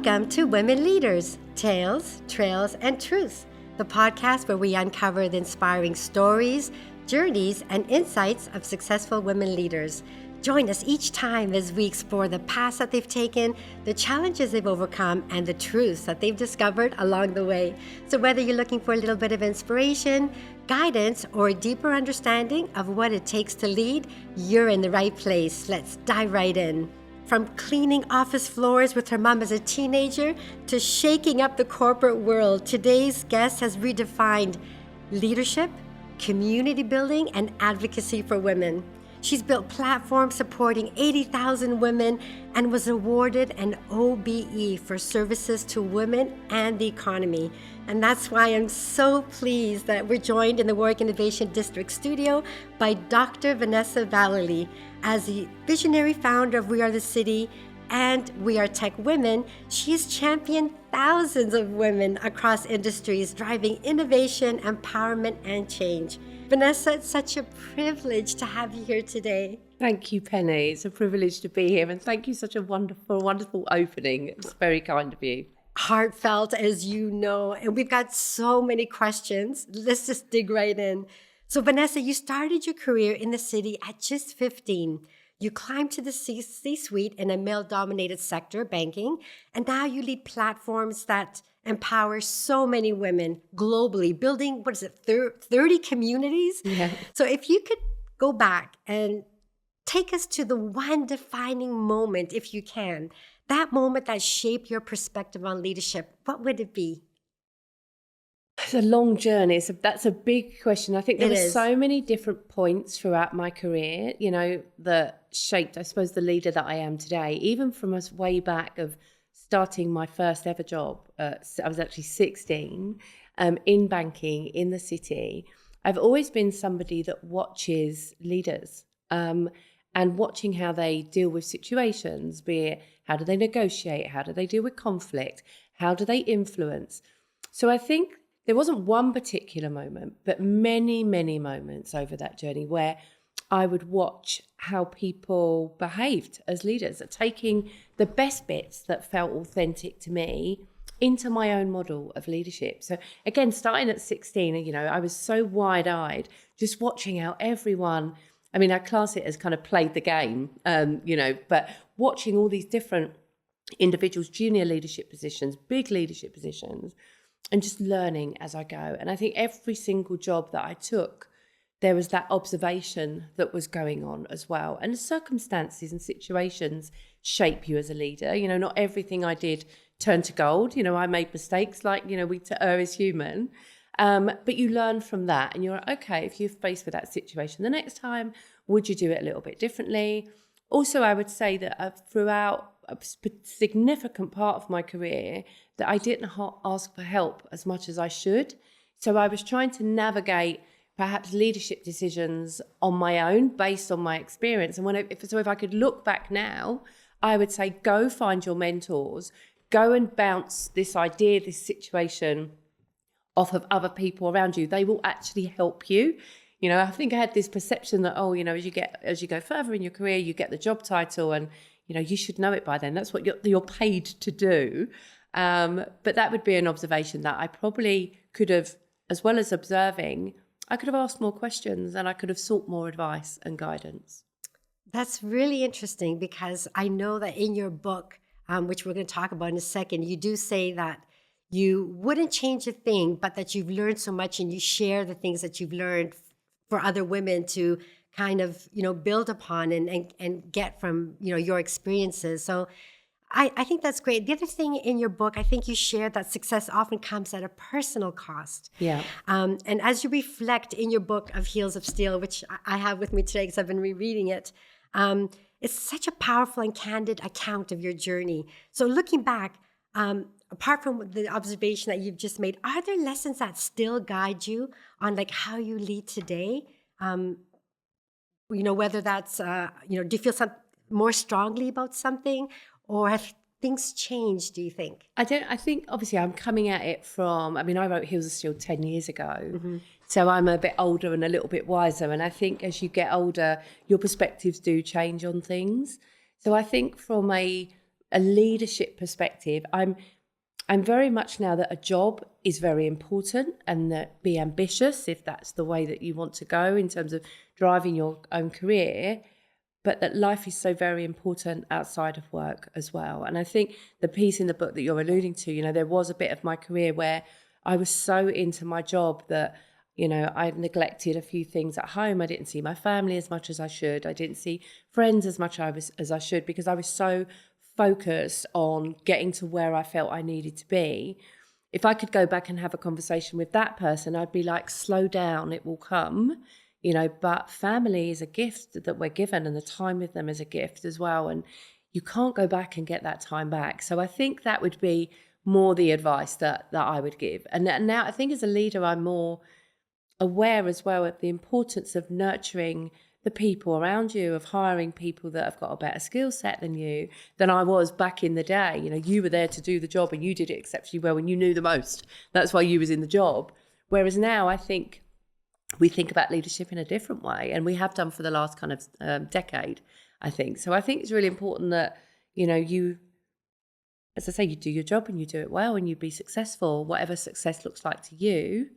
Welcome to Women Leaders, Tales, Trails, and Truths, the podcast where we uncover the inspiring stories, journeys, and insights of successful women leaders. Join us each time as we explore the paths that they've taken, the challenges they've overcome, and the truths that they've discovered along the way. So whether you're looking for a little bit of inspiration, guidance, or a deeper understanding of what it takes to lead, you're in the right place. Let's dive right in. From cleaning office floors with her mom as a teenager to shaking up the corporate world, today's guest has redefined leadership, community building, and advocacy for women. She's built platforms supporting 80,000 women and was awarded an OBE for services to women and the economy. And that's why I'm so pleased that we're joined in the Warwick Innovation District studio by Dr. Vanessa Vallely. As the visionary founder of WeAreTheCity and WeAreTechWomen, she has championed thousands of women across industries, driving innovation, empowerment, and change. Vanessa, it's such a privilege to have you here today. Thank you, Penny. It's a privilege to be here, and thank you, such a wonderful opening. It's very kind of you. Heartfelt, as you know, and we've got so many questions. Let's just dig right in. So Vanessa, you started your career in the city at just 15. You climbed to the C-suite in a male-dominated sector, banking, and now you lead platforms that empower so many women globally, building, 30 communities? Yeah. So if you could go back and take us to the one defining moment, if you can, that moment that shaped your perspective on leadership, what would it be? It's a long journey. That's a big question. I think there were so many different points throughout my career, that shaped, I suppose, the leader that I am today, even from us way back of starting my first ever job. I was actually 16 in banking in the city. I've always been somebody that watches leaders and watching how they deal with situations, be it how do they negotiate, how do they deal with conflict, how do they influence. So I think there wasn't one particular moment, but many, many moments over that journey where I would watch how people behaved as leaders, taking the best bits that felt authentic to me into my own model of leadership. So again, starting at 16, I was so wide-eyed, just watching how everyone, I class it as kind of played the game, but watching all these different individuals, junior leadership positions, big leadership positions, and just learning as I go. And I think every single job that I took, there was that observation that was going on as well. And circumstances and situations shape you as a leader. Not everything I did turned to gold. I made mistakes, like, we err as human. But you learn from that and you're like, okay, if you're faced with that situation, the next time, would you do it a little bit differently? Also, I would say that throughout a significant part of my career, that I didn't ask for help as much as I should. So I was trying to navigate perhaps leadership decisions on my own based on my experience. And if I could look back now, I would say go find your mentors, go and bounce this idea, this situation off of other people around you. They will actually help you. I think I had this perception that, as you go further in your career, you get the job title and, you should know it by then. That's what you're paid to do. But that would be an observation that I probably could have, as well as observing, I could have asked more questions and I could have sought more advice and guidance. That's really interesting because I know that in your book, which we're going to talk about in a second, you do say that you wouldn't change a thing, but that you've learned so much and you share the things that you've learned for other women to kind of, build upon and get from, your experiences. So I think that's great. The other thing in your book, I think you shared that success often comes at a personal cost. Yeah. And as you reflect in your book of Heels of Steel, which I have with me today because I've been rereading it, it's such a powerful and candid account of your journey. So looking back, apart from the observation that you've just made, are there lessons that still guide you on how you lead today? Whether that's, do you feel more strongly about something? Or have things changed, do you think? I think, obviously, I'm coming at it from, I wrote Heels of Steel 10 years ago. Mm-hmm. So I'm a bit older and a little bit wiser. And I think as you get older, your perspectives do change on things. So I think from a a leadership perspective, I'm very much now that a job is very important, and that be ambitious if that's the way that you want to go in terms of driving your own career, but that life is so very important outside of work as well. And I think the piece in the book that you're alluding to, there was a bit of my career where I was so into my job that, I neglected a few things at home. I didn't see my family as much as I should. I didn't see friends as much as I should, because I was so focused on getting to where I felt I needed to be. If I could go back and have a conversation with that person, I'd be like, slow down, it will come. But family is a gift that we're given, and the time with them is a gift as well. And you can't go back and get that time back. So I think that would be more the advice that I would give. And now I think as a leader, I'm more aware as well of the importance of nurturing the people around you, of hiring people that have got a better skill set than I was back in the day. You were there to do the job, and you did it exceptionally well, and you knew the most. That's why you was in the job. Whereas now I think we think about leadership in a different way, and we have done for the last kind of decade, I think. So I think it's really important that, you, as I say, you do your job and you do it well and you be successful, whatever success looks like to you.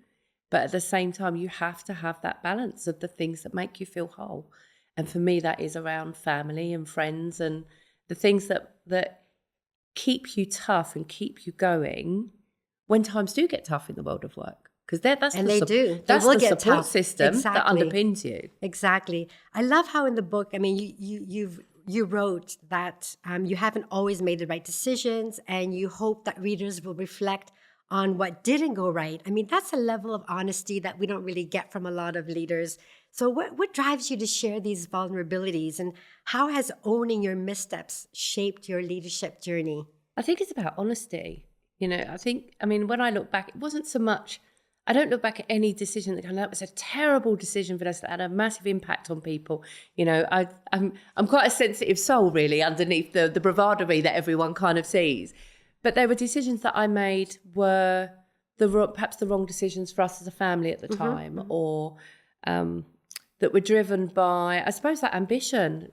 But at the same time, you have to have that balance of the things that make you feel whole. And for me, that is around family and friends and the things that keep you tough and keep you going when times do get tough in the world of work. Because that's the support system that underpins you. Exactly. I love how in the book, you wrote that you haven't always made the right decisions, and you hope that readers will reflect on what didn't go right. That's a level of honesty that we don't really get from a lot of leaders. So what drives you to share these vulnerabilities, and how has owning your missteps shaped your leadership journey? I think it's about honesty. When I look back, it wasn't so much, I don't look back at any decision that was a terrible decision, Vanessa, that had a massive impact on people. I'm quite a sensitive soul, really, underneath the bravadery that everyone kind of sees. But there were decisions that I made were perhaps the wrong decisions for us as a family at the time, or that were driven by, I suppose, that ambition.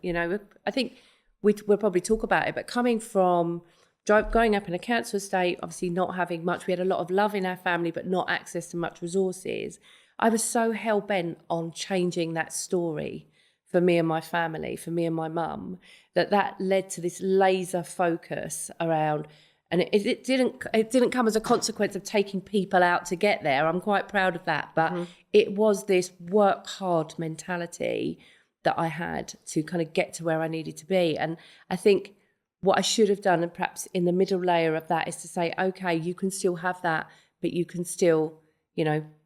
I think we'll probably talk about it, but coming from growing up in a council estate, obviously not having much, we had a lot of love in our family, but not access to much resources. I was so hell-bent on changing that story for me and my family, for me and my mum, that led to this laser focus around. And it didn't come as a consequence of taking people out to get there. I'm quite proud of that. But it was this work hard mentality that I had to kind of get to where I needed to be. And I think what I should have done, and perhaps in the middle layer of that, is to say, okay, you can still have that, but you can still,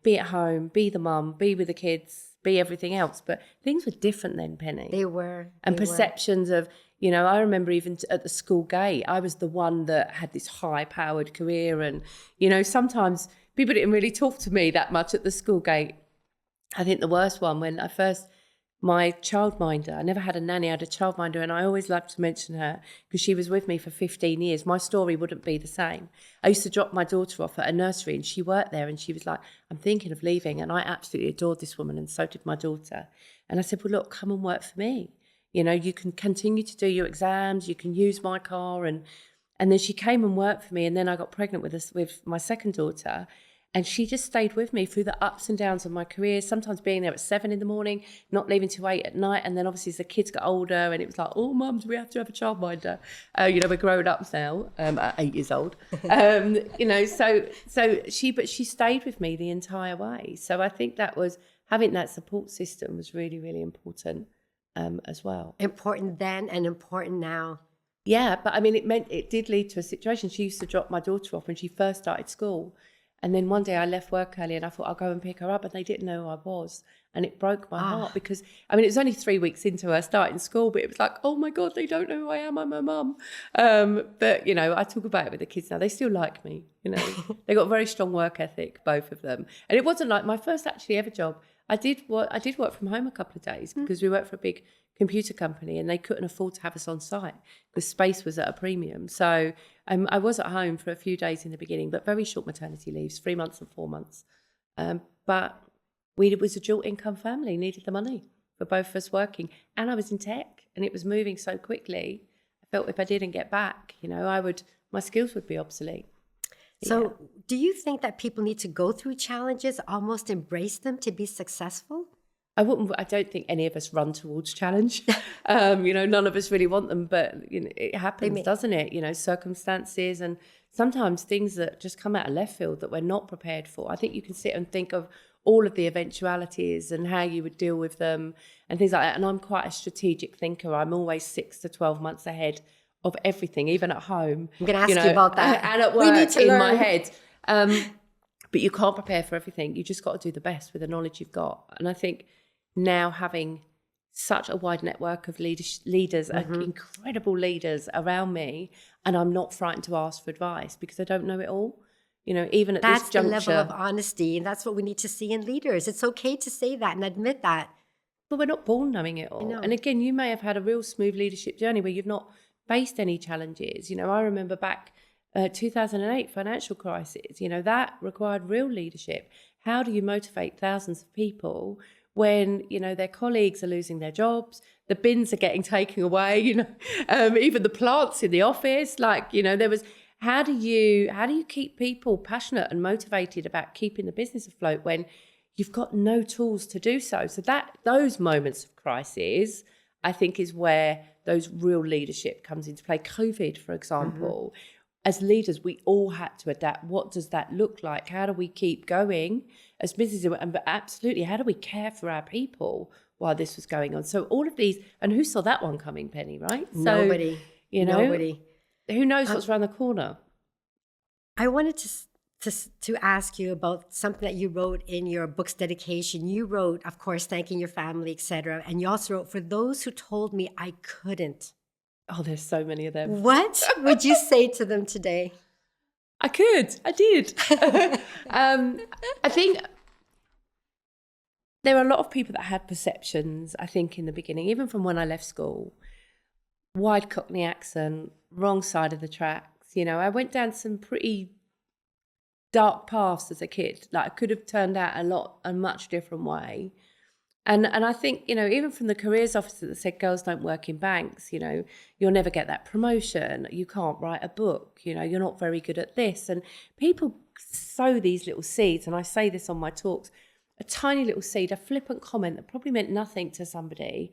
be at home, be the mum, be with the kids, be everything else. But things were different then, Penny. They were. And perceptions of, I remember even at the school gate, I was the one that had this high-powered career. And, sometimes people didn't really talk to me that much at the school gate. I think the worst one, when my childminder, I never had a nanny, I had a childminder, and I always loved to mention her because she was with me for 15 years. My story wouldn't be the same. I used to drop my daughter off at a nursery, and she worked there, and she was like, I'm thinking of leaving. And I absolutely adored this woman, and so did my daughter. And I said, well, look, come and work for me. You can continue to do your exams, you can use my car. And then she came and worked for me, and then I got pregnant with my second daughter. And she just stayed with me through the ups and downs of my career, sometimes being there at 7 a.m, not leaving till 8 at night. And then obviously as the kids got older, and it was like, oh, mum, do we have to have a childminder? We're grown ups now, at 8 years old. So she stayed with me the entire way. So I think that was, having that support system was really, really important as well. Important then and important now. Yeah, but it did lead to a situation. She used to drop my daughter off when she first started school. And then one day I left work early, and I thought I'll go and pick her up, and they didn't know who I was. And it broke my heart because, it was only 3 weeks into her starting school, but it was like, oh my God, they don't know who I am. I'm her mum. But, I talk about it with the kids now. They still like me, They got a very strong work ethic, both of them. And it wasn't like my first actually ever job. I did work from home a couple of days because we worked for a big computer company, and they couldn't afford to have us on site because space was at a premium. So I was at home for a few days in the beginning, but very short maternity leaves, 3 months and 4 months. But it was a dual income family, needed the money for both of us working. And I was in tech, and it was moving so quickly. I felt if I didn't get back, my skills would be obsolete. So do you think that people need to go through challenges, almost embrace them to be successful? I don't think any of us run towards challenge. None of us really want them, but it happens, doesn't it? Circumstances and sometimes things that just come out of left field that we're not prepared for. I think you can sit and think of all of the eventualities and how you would deal with them and things like that. And I'm quite a strategic thinker. I'm always 6 to 12 months ahead of everything, even at home. I'm going to ask you about that. And at work in my head. But you can't prepare for everything. You just got to do the best with the knowledge you've got. And I think now having such a wide network of leaders, incredible leaders around me, and I'm not frightened to ask for advice because I don't know it all. Even at this juncture. That's the level of honesty, and that's what we need to see in leaders. It's okay to say that and admit that. But we're not born knowing it all. And again, you may have had a real smooth leadership journey where you've not faced any challenges. I remember back 2008 financial crisis, that required real leadership. How do you motivate thousands of people when, their colleagues are losing their jobs, the bins are getting taken away, even the plants in the office, there was, how do you keep people passionate and motivated about keeping the business afloat when you've got no tools to do so? So those moments of crisis, I think, is where those real leadership comes into play. COVID, for example, as leaders, we all had to adapt. What does that look like? How do we keep going as businesses? But absolutely, how do we care for our people while this was going on? So all of these, and who saw that one coming, Penny, right? Nobody. Nobody. Who knows what's around the corner? I wanted to ask you about something that you wrote in your book's dedication. You wrote, of course, thanking your family, etc. And you also wrote, for those who told me I couldn't. Oh, there's so many of them. What would you say to them today? I did. I think there are a lot of people that had perceptions, I think, in the beginning, even from when I left school. Wide Cockney accent, wrong side of the tracks. I went down some pretty dark paths as a kid. I could have turned out a much different way. And I think, even from the careers officer that said girls don't work in banks, you'll never get that promotion. You can't write a book, you're not very good at this. And people sow these little seeds. And I say this on my talks, a tiny little seed, a flippant comment that probably meant nothing to somebody.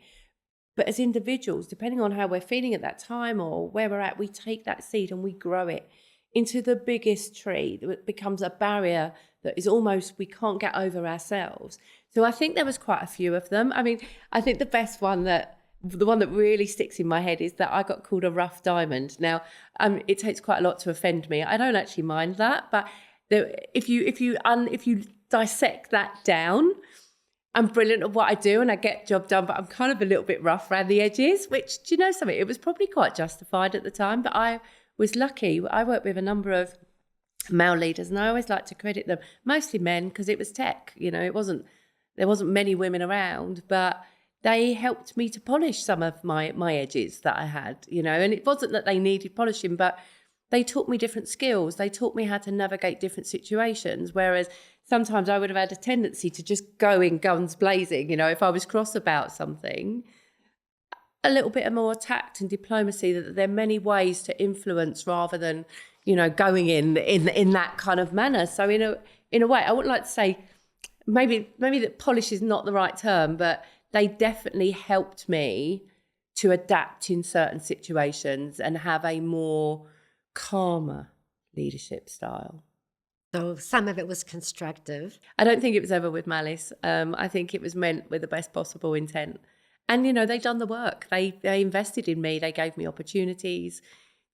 But as individuals, depending on how we're feeling at that time or where we're at, we take that seed and we grow it into the biggest tree that becomes a barrier that is almost, we can't get over ourselves. So I think there was quite a few of them. I mean, I think the best one the one that really sticks in my head is that I got called a rough diamond. Now, it takes quite a lot to offend me. I don't actually mind that, but if you dissect that down, I'm brilliant at what I do and I get the job done, but I'm kind of a little bit rough around the edges, which, do you know something? It was probably quite justified at the time, but I was lucky. I worked with a number of male leaders and I always like to credit them, mostly men, because it was tech. There wasn't many women around, but they helped me to polish some of my edges that I had, and it wasn't that they needed polishing, but they taught me different skills. They taught me how to navigate different situations, whereas sometimes I would have had a tendency to just go in guns blazing, if I was cross about something. A little bit of more tact and diplomacy, that there are many ways to influence rather than, going in that kind of manner. So in a way, I wouldn't like to say, maybe that polish is not the right term, but they definitely helped me to adapt in certain situations and have a more calmer leadership style. So some of it was constructive. I don't think it was ever with malice. I think it was meant with the best possible intent. And, they've done the work. They invested in me. They gave me opportunities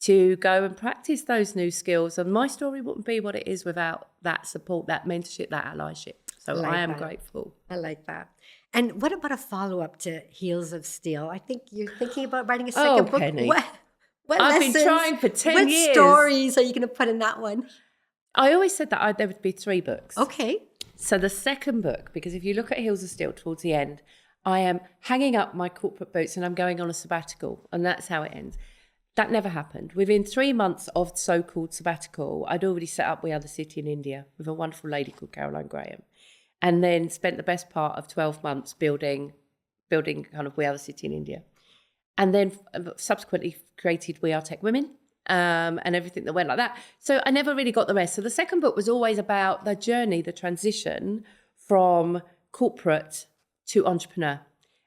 to go and practice those new skills. And my story wouldn't be what it is without that support, that mentorship, that allyship. So I am grateful. I like that. And what about a follow-up to Heels of Steel? I think you're thinking about writing a second book. Penny. What I've lessons, been trying for 10 years. What stories are you going to put in that one? I always said that there would be 3 books. Okay. So the second book, because if you look at Heels of Steel towards the end, I am hanging up my corporate boots and I'm going on a sabbatical, and that's how it ends. That never happened. Within 3 months of so-called sabbatical, I'd already set up WeAreTheCity in India with a wonderful lady called Caroline Graham, and then spent the best part of 12 months building kind of WeAreTheCity in India. and then subsequently created WeAreTechWomen. And everything that went like that. So I never really got the rest. So the second book was always about the journey, the transition from corporate to entrepreneur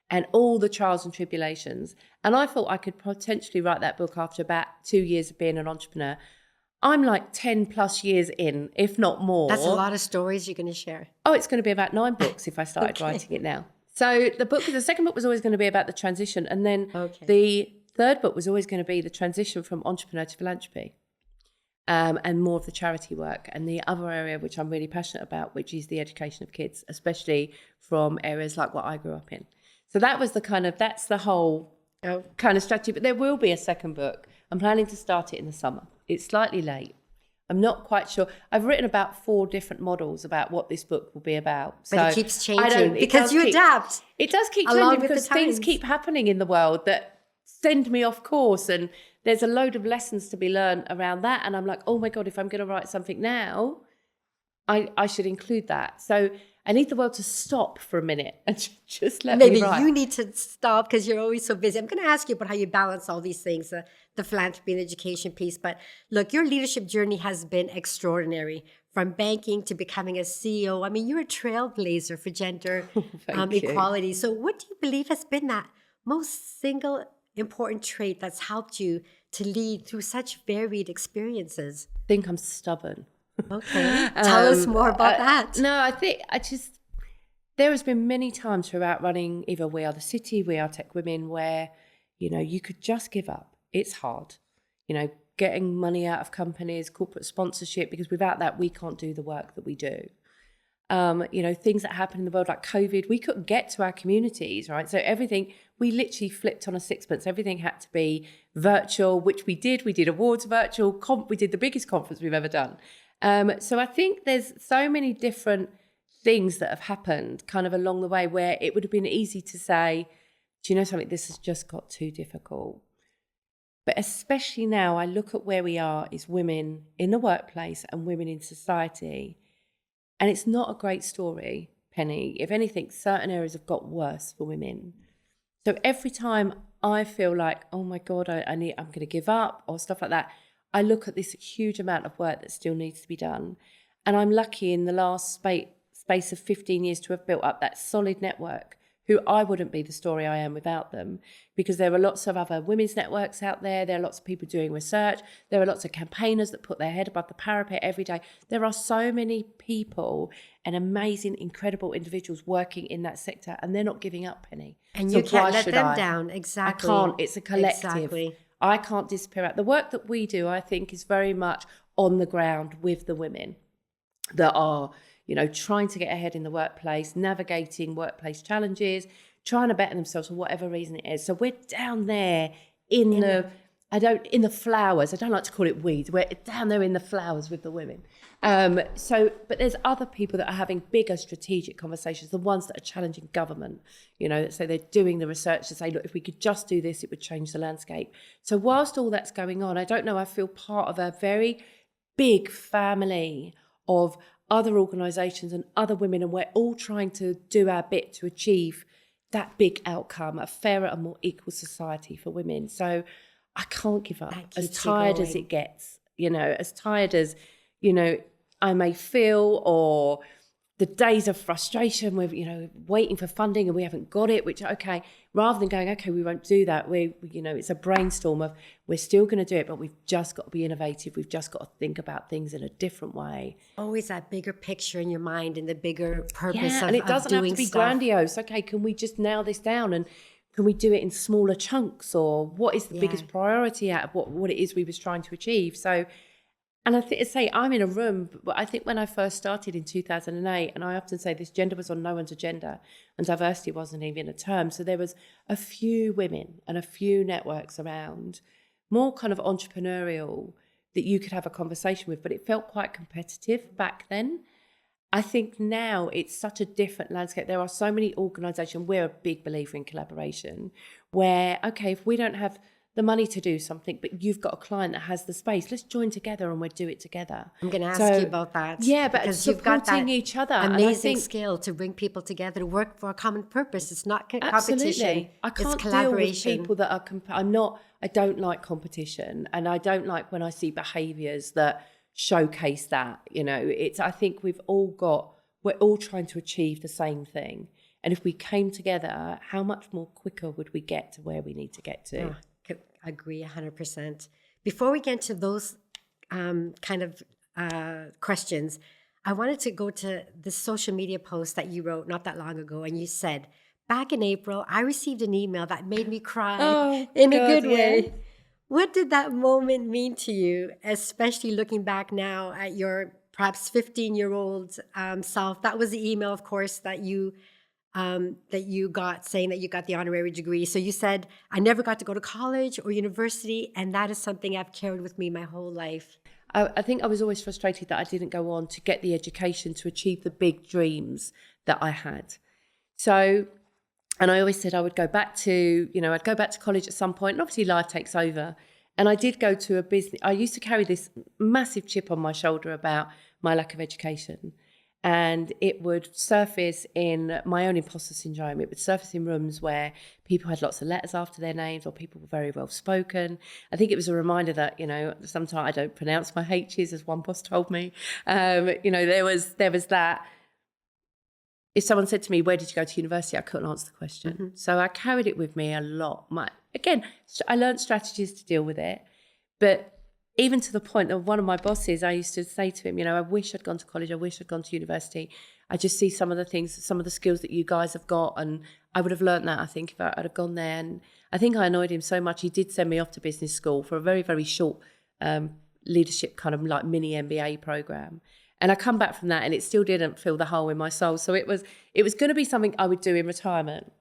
and all the trials and tribulations. And I thought I could potentially write that book after about 2 years of being an entrepreneur. I'm like 10 plus years in, if not more. That's a lot of stories you're going to share. Oh, it's going to be about 9 books if I started writing it now. So the second book was always going to be about the transition. And then the third book was always going to be the transition from entrepreneur to philanthropy, and more of the charity work. And the other area which I'm really passionate about, which is the education of kids, especially from areas like what I grew up in. So that was that's the whole kind of strategy. But there will be a second book. I'm planning to start it in the summer. It's slightly late. I'm not quite sure. I've written about 4 different models about what this book will be about. But it keeps changing because you adapt. It does keep changing because things keep happening in the world that send me off course, and there's a load of lessons to be learned around that. And I'm like, oh my God, if I'm going to write something now, I should include that. So I need the world to stop for a minute and just let me write. Maybe you need to stop because you're always so busy. I'm going to ask you about how you balance all these things, the philanthropy and education piece. But look, your leadership journey has been extraordinary, from banking to becoming a CEO. I mean, you're a trailblazer for gender equality. So what do you believe has been that most single important trait that's helped you to lead through such varied experiences? I think I'm stubborn. Okay. Tell us more about that. No, I think there has been many times throughout running either WeAreTheCity, WeAreTechWomen, where, you could just give up. It's hard, getting money out of companies, corporate sponsorship, because without that, we can't do the work that we do. Things that happen in the world like COVID, we couldn't get to our communities, right? So everything, we literally flipped on a sixpence. Everything had to be virtual, which we did. We did awards virtual. We did the biggest conference we've ever done. So I think there's so many different things that have happened kind of along the way where it would have been easy to say, do you know something, this has just got too difficult. But especially now, I look at where we are as women in the workplace and women in society. And it's not a great story, Penny. If anything, certain areas have got worse for women. So every time I feel like, oh my God, I'm going to give up or stuff like that, I look at this huge amount of work that still needs to be done. And I'm lucky in the last space of 15 years to have built up that solid network, who I wouldn't be the story I am without them, because there are lots of other women's networks out there. There are lots of people doing research. There are lots of campaigners that put their head above the parapet every day. There are so many people and amazing, incredible individuals working in that sector, and they're not giving up, Penny. And so you can't let them down. Exactly. I can't. It's a collective. Exactly. I can't disappear out. The work that we do, I think, is very much on the ground with the women that are, trying to get ahead in the workplace, navigating workplace challenges, trying to better themselves for whatever reason it is. So we're down there in the flowers. I don't like to call it weeds. We're down there in the flowers with the women. But there's other people that are having bigger strategic conversations, the ones that are challenging government, that say they're doing the research to say, look, if we could just do this, it would change the landscape. So whilst all that's going on, I don't know, I feel part of a very big family of other organisations and other women, and we're all trying to do our bit to achieve that big outcome, a fairer and more equal society for women. So I can't give up, as tired as it gets, as tired as, I may feel, or the days of frustration with, waiting for funding and we haven't got it, which, okay, rather than going, okay, we won't do that, it's a brainstorm of, we're still going to do it, but we've just got to be innovative. We've just got to think about things in a different way. Always that bigger picture in your mind and the bigger purpose of doing stuff. And it doesn't have to be grandiose. Okay, can we just nail this down, and can we do it in smaller chunks, or what is the biggest priority out of what it is we was trying to achieve? So, and I'm in a room, but I think when I first started in 2008, and I often say this, gender was on no one's agenda and diversity wasn't even a term. So there was a few women and a few networks around, more kind of entrepreneurial, that you could have a conversation with, but it felt quite competitive back then. I think now it's such a different landscape. There are so many organisations. We're a big believer in collaboration, where, okay, if we don't have the money to do something, but you've got a client that has the space. Let's join together and we'll do it together. I'm going to ask you about that. Yeah, but because supporting you've got that each other. amazing skill to bring people together to work for a common purpose. It's not competition. Absolutely. I can't it's collaboration. deal with people that are I don't like competition, and I don't like when I see behaviours that showcase that. I think we're all trying to achieve the same thing. And if we came together, how much more quicker would we get to where we need to get to? I agree 100%. Before we get into those questions, I wanted to go to the social media post that you wrote not that long ago. And you said, back in April, I received an email that made me cry in a good way. What did that moment mean to you, especially looking back now at your perhaps 15-year-old self? That was the email, of course, that you got saying that you got the honorary degree. So you said, I never got to go to college or university, and that is something I've carried with me my whole life. I think I was always frustrated that I didn't go on to get the education to achieve the big dreams that I had. So, and I always said I would go back to, I'd go back to college at some point, and obviously life takes over. And I did go to a business. I used to carry this massive chip on my shoulder about my lack of education. And it would surface in my own imposter syndrome. It would surface in rooms where people had lots of letters after their names, or people were very well spoken. I think it was a reminder that, sometimes I don't pronounce my H's, as one boss told me. There was that. If someone said to me, where did you go to university? I couldn't answer the question. Mm-hmm. So I carried it with me a lot. I learned strategies to deal with it. But even to the point of one of my bosses, I used to say to him, I wish I'd gone to college. I wish I'd gone to university. I just see some of the things, some of the skills that you guys have got. And I would have learned that, I think, if I'd have gone there. And I think I annoyed him so much. He did send me off to business school for a very, very short leadership kind of like mini MBA program. And I come back from that and it still didn't fill the hole in my soul. So it was going to be something I would do in retirement.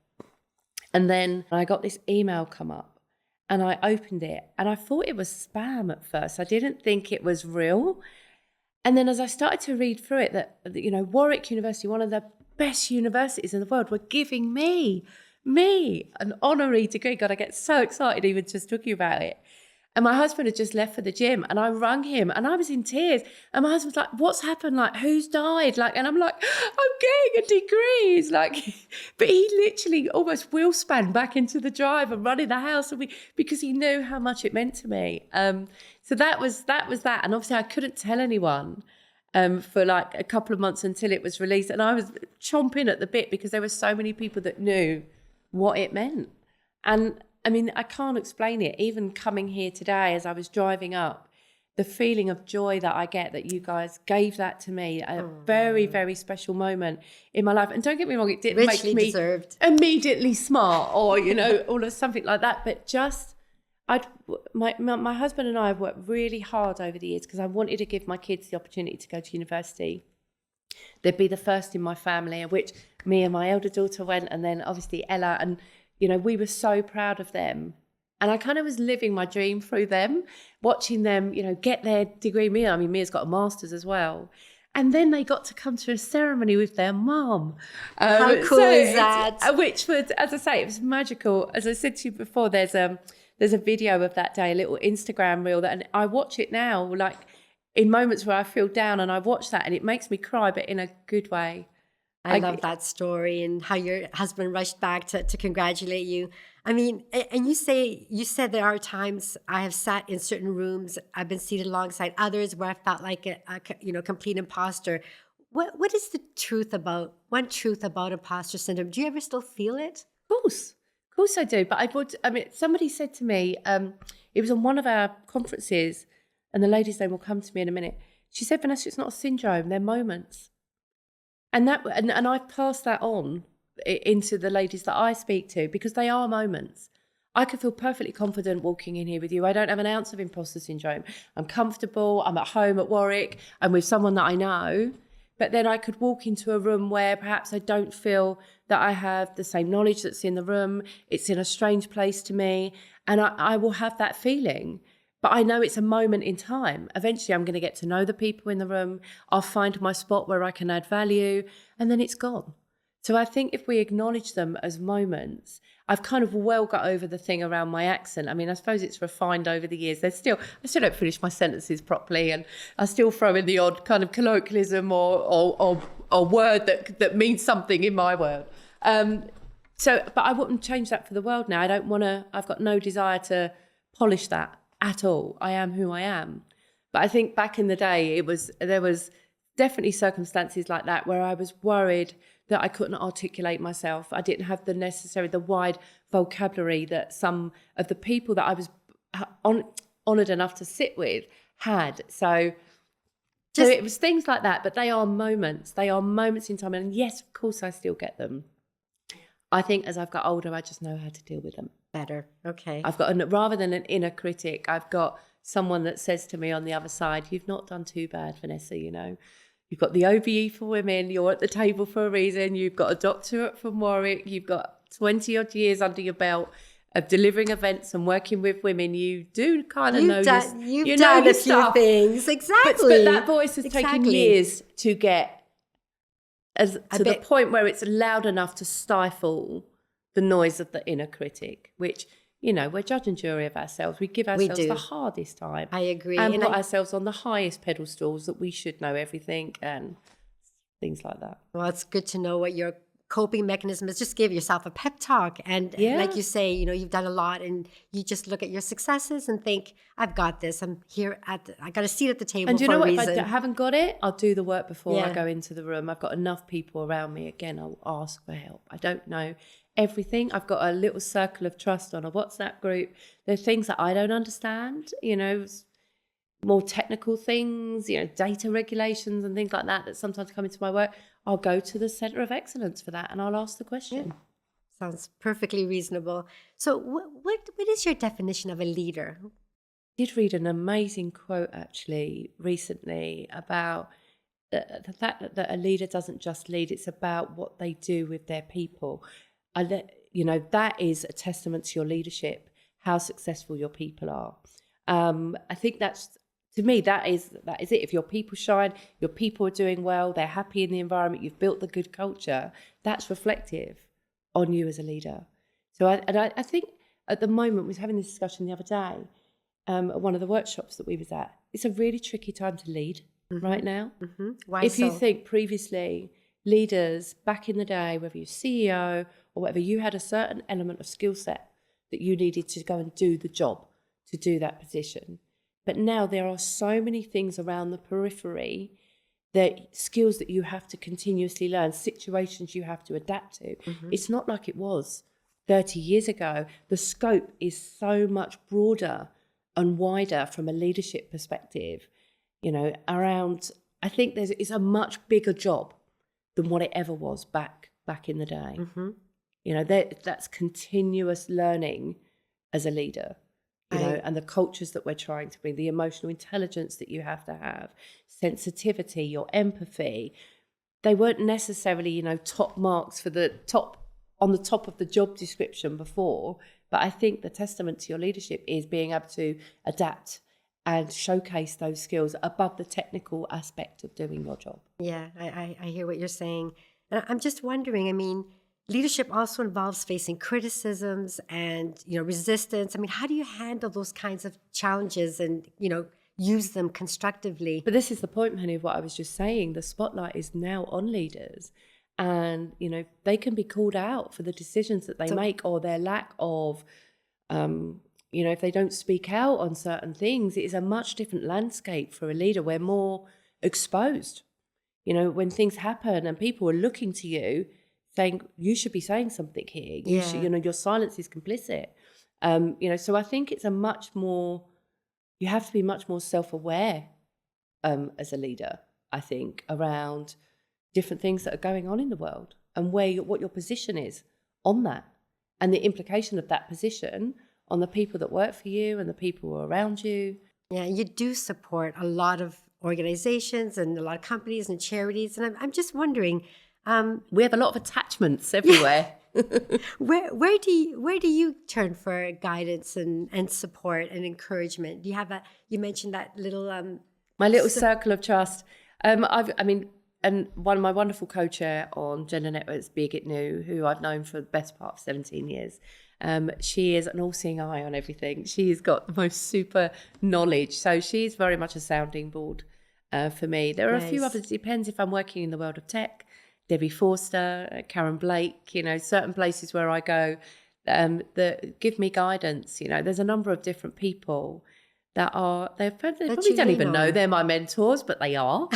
And then I got this email come up. And I opened it and I thought it was spam at first. I didn't think it was real. And then as I started to read through it, that Warwick University, one of the best universities in the world, were giving me an honorary degree. God, I get so excited even just talking about it. And my husband had just left for the gym and I rang him and I was in tears. And my husband's like, what's happened? Like, who's died? Like, and I'm like, I'm getting a degree. He's like, but he literally almost wheel span back into the drive and running the house because he knew how much it meant to me. So that was that. And obviously I couldn't tell anyone for like a couple of months until it was released. And I was chomping at the bit because there were so many people that knew what it meant. And I can't explain it. Even coming here today, as I was driving up, the feeling of joy that I get that you guys gave that to me, a very, very special moment in my life. And don't get me wrong, it didn't make me deserved. Immediately smart or, all of something like that. But just, my husband and I have worked really hard over the years because I wanted to give my kids the opportunity to go to university. They'd be the first in my family, of which me and my elder daughter went, and then obviously Ella, and we were so proud of them. And I kind of was living my dream through them, watching them, get their degree. Mia's got a master's as well. And then they got to come to a ceremony with their mum. How cool is that? Which was, as I say, it was magical. As I said to you before, there's a video of that day, a little Instagram reel, and I watch it now, like in moments where I feel down, and I watch that and it makes me cry, but in a good way. I love that story and how your husband rushed back to congratulate you. And you said there are times I have sat in certain rooms, I've been seated alongside others where I felt like a complete imposter. What is the truth about imposter syndrome? Do you ever still feel it? Of course I do. But somebody said to me, it was on one of our conferences, and the lady's name will come to me in a minute. She said, Vanessa, it's not a syndrome, they're moments. And I've passed that on into the ladies that I speak to because they are moments. I could feel perfectly confident walking in here with you. I don't have an ounce of imposter syndrome. I'm comfortable. I'm at home at Warwick. I'm with someone that I know. But then I could walk into a room where perhaps I don't feel that I have the same knowledge that's in the room. It's in a strange place to me. And I will have that feeling. But I know it's a moment in time. Eventually, I'm going to get to know the people in the room. I'll find my spot where I can add value, and then it's gone. So I think if we acknowledge them as moments, I've kind of well got over the thing around my accent. I mean, I suppose it's refined over the years. I still don't finish my sentences properly, and I still throw in the odd kind of colloquialism or word that means something in my world. But I wouldn't change that for the world now. I don't want to. I've got no desire to polish that at all. I am who I am. But I think back in the day, there was definitely circumstances like that where I was worried that I couldn't articulate myself. I didn't have the wide vocabulary that some of the people that I was honoured enough to sit with had. So it was things like that, but they are moments. They are moments in time. And yes, of course, I still get them. I think as I've got older, I just know how to deal with them better. Okay. I've got, rather than an inner critic, I've got someone that says to me on the other side, you've not done too bad, Vanessa, you know. You've got the OBE for women, you're at the table for a reason, you've got a doctorate from Warwick, you've got 20 odd years under your belt of delivering events and working with women. You do kind of know this. You've done a few things, exactly. But that voice has taken years to get to the point where it's loud enough to stifle the noise of the inner critic, which, you know, we're judge and jury of ourselves. We give ourselves the hardest time. I agree. And put ourselves on the highest pedestals that we should know everything and things like that. Well, it's good to know what your coping mechanism is. Just give yourself a pep talk. And like you say, you know, you've done a lot and you just look at your successes and think, I've got this. I'm here I got a seat at the table. And you know what? If I haven't got it, I'll do the work before I go into the room. I've got enough people around me. Again, I'll ask for help. I don't know everything. I've got a little circle of trust on a WhatsApp group. There are things that I don't understand, you know, more technical things, you know, data regulations and things like that sometimes come into my work. I'll go to the Centre of Excellence for that and I'll ask the question. Yeah. Sounds perfectly reasonable. So what is your definition of a leader? I did read an amazing quote actually recently about the fact that a leader doesn't just lead, it's about what they do with their people. You know, that is a testament to your leadership, how successful your people are. I think to me, that is it. If your people shine, your people are doing well, they're happy in the environment, you've built the good culture, that's reflective on you as a leader. So I think at the moment, we was having this discussion the other day at one of the workshops that we was at, it's a really tricky time to lead right now. Mm-hmm. Why if you think previously, leaders back in the day, whether you're CEO or whatever, you had a certain element of skill set that you needed to go and do the job to do that position. But now there are so many things around the periphery, that skills that you have to continuously learn, situations you have to adapt to. Mm-hmm. It's not like it was 30 years ago. The scope is so much broader and wider from a leadership perspective, you know, around, I think it's a much bigger job than what it ever was back in the day. Mm-hmm. You know, that's continuous learning as a leader. You know, and the cultures that we're trying to bring, the emotional intelligence that you have to have, sensitivity, your empathy, they weren't necessarily, you know, top marks for on the top of the job description before. But I think the testament to your leadership is being able to adapt and showcase those skills above the technical aspect of doing your job. Yeah, I hear what you're saying. And I'm just wondering, I mean, leadership also involves facing criticisms and, you know, resistance. I mean, how do you handle those kinds of challenges and, you know, use them constructively? But this is the point, Penny, of what I was just saying. The spotlight is now on leaders and, you know, they can be called out for the decisions that they make or their lack of, you know, if they don't speak out on certain things. It is a much different landscape for a leader. We're more exposed, you know, when things happen and people are looking to you, saying you should be saying something here. You should, you know, your silence is complicit. You know, so I think it's you have to be much more self-aware as a leader, I think, around different things that are going on in the world and what your position is on that and the implication of that position on the people that work for you and the people who are around you. Yeah, you do support a lot of organizations and a lot of companies and charities. And I'm just wondering, we have a lot of attachments everywhere. Where do you turn for guidance and support and encouragement? Do you have you mentioned that little my little circle of trust. I mean, and one of my wonderful co-chair on Gender Networks, Birgit New, who I've known for the best part of 17 years, she is an all-seeing eye on everything. She's got the most super knowledge. So she's very much a sounding board for me. There are a few others. It depends if I'm working in the world of tech. Debbie Forster, Karen Blake, certain places where I go that give me guidance. There's a number of different people that they probably don't even know they're my mentors, but they are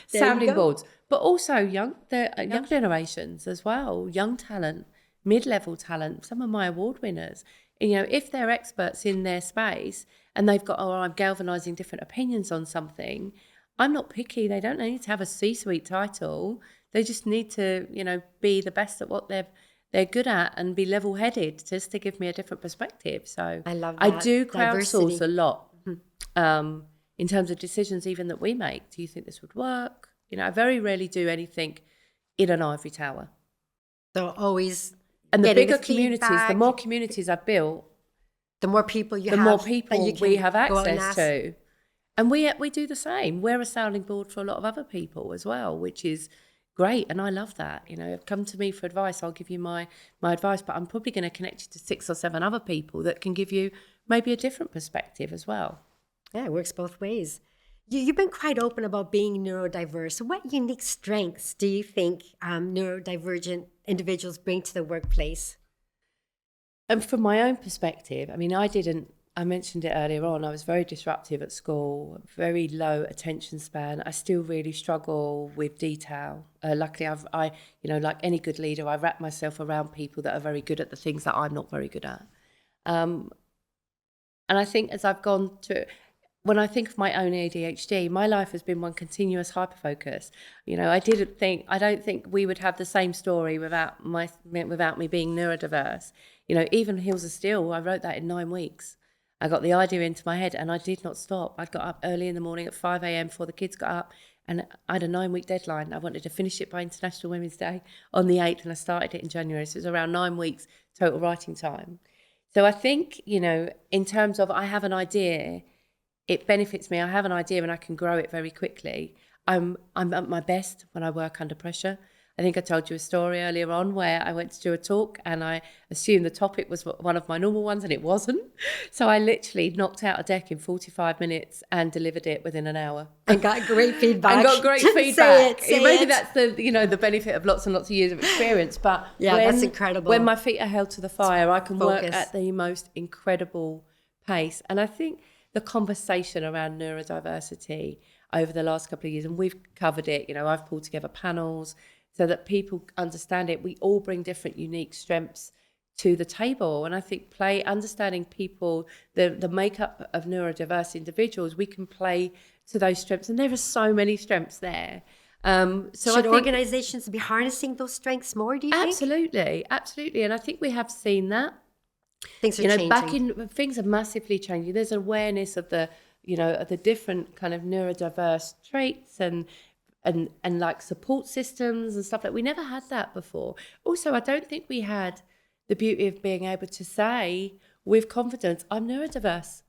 sounding boards. But also young generations as well, young talent, mid-level talent, some of my award winners. If they're experts in their space and they've got, I'm galvanizing different opinions on something, I'm not picky. They don't need to have a C-suite title. They just need to, be the best at what they're good at and be level-headed just to give me a different perspective. So I love that. I do crowdsource a lot in terms of decisions even that we make. Do you think this would work? I very rarely do anything in an ivory tower. So always. And the bigger communities, the more communities I've built, the more people you have, the more people we have access to. And we do the same. We're a sounding board for a lot of other people as well, which is great. And I love that. Come to me for advice. I'll give you my advice, but I'm probably going to connect you to 6 or 7 other people that can give you maybe a different perspective as well. Yeah, it works both ways. You've been quite open about being neurodiverse. What unique strengths do you think neurodivergent individuals bring to the workplace? And from my own perspective, I mentioned it earlier on, I was very disruptive at school, very low attention span. I still really struggle with detail. Luckily, I like any good leader, I wrap myself around people that are very good at the things that I'm not very good at. And I think as I've gone to... When I think of my own ADHD, my life has been one continuous hyperfocus. I don't think we would have the same story without me being neurodiverse. Even Hills of Steel, I wrote that in 9 weeks. I got the idea into my head and I did not stop. I got up early in the morning at 5 a.m. before the kids got up, and I had a 9-week deadline. I wanted to finish it by International Women's Day on the 8th, and I started it in January. So it was around 9 weeks total writing time. So I think, in terms of I have an idea, it benefits me. I have an idea and I can grow it very quickly. I'm at my best when I work under pressure. I think I told you a story earlier on where I went to do a talk and I assumed the topic was one of my normal ones and it wasn't. So I literally knocked out a deck in 45 minutes and delivered it within an hour. And got great feedback. Maybe that's the benefit of lots and lots of years of experience. But that's incredible. When my feet are held to the fire, I can work at the most incredible pace. And I think the conversation around neurodiversity over the last couple of years, and we've covered it, I've pulled together panels so that people understand it. We all bring different unique strengths to the table. And I think understanding people, the makeup of neurodiverse individuals, we can play to those strengths. And there are so many strengths there. Should organizations be harnessing those strengths more, do you think? Absolutely. And I think we have seen that. Things are changing. Things are massively changing. There's awareness of the different kind of neurodiverse traits and like support systems and stuff like we never had that before. Also, I don't think we had the beauty of being able to say with confidence, I'm neurodiverse.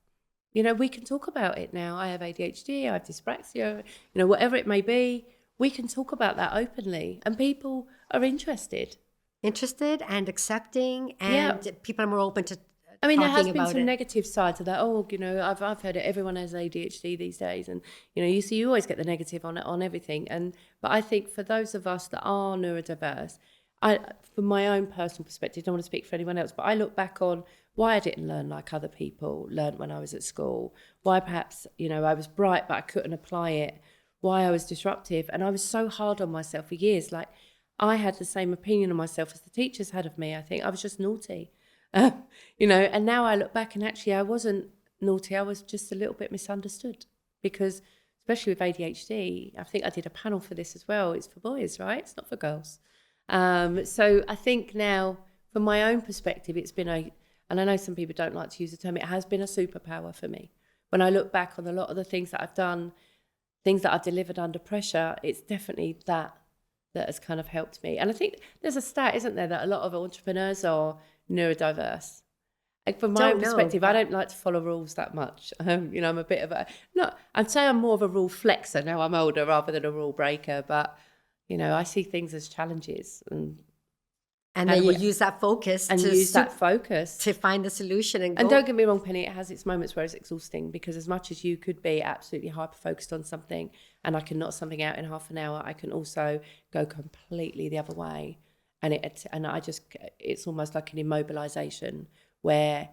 We can talk about it now. I have ADHD, I have dyspraxia, whatever it may be. We can talk about that openly and people are interested and accepting, and people are more open to there has been some negative side to that. I've heard it. Everyone has ADHD these days, and you always get the negative on everything. But I think for those of us that are neurodiverse, from my own personal perspective, I don't want to speak for anyone else, but I look back on why I didn't learn like other people learned when I was at school. Why perhaps I was bright but I couldn't apply it. Why I was disruptive, and I was so hard on myself for years. Like I had the same opinion of myself as the teachers had of me. I think I was just naughty. And now I look back and actually I wasn't naughty. I was just a little bit misunderstood because, especially with ADHD, I think I did a panel for this as well. It's for boys, right? It's not for girls. So I think now, from my own perspective, it's been and I know some people don't like to use the term, it has been a superpower for me. When I look back on a lot of the things that I've done, things that I've delivered under pressure, it's definitely that has kind of helped me. And I think there's a stat, isn't there, that a lot of entrepreneurs are neurodiverse. Like from my own perspective, I don't like to follow rules that much. You know, I'm a bit of a, I'd say I'm more of a rule flexer now I'm older rather than a rule breaker. But, you know, I see things as challenges. And then you use that focus to find the solution and go. And don't get me wrong, Penny, it has its moments where it's exhausting, because as much as you could be absolutely hyper-focused on something and I can knock something out in half an hour, I can also go completely the other way. And it's almost like an immobilization where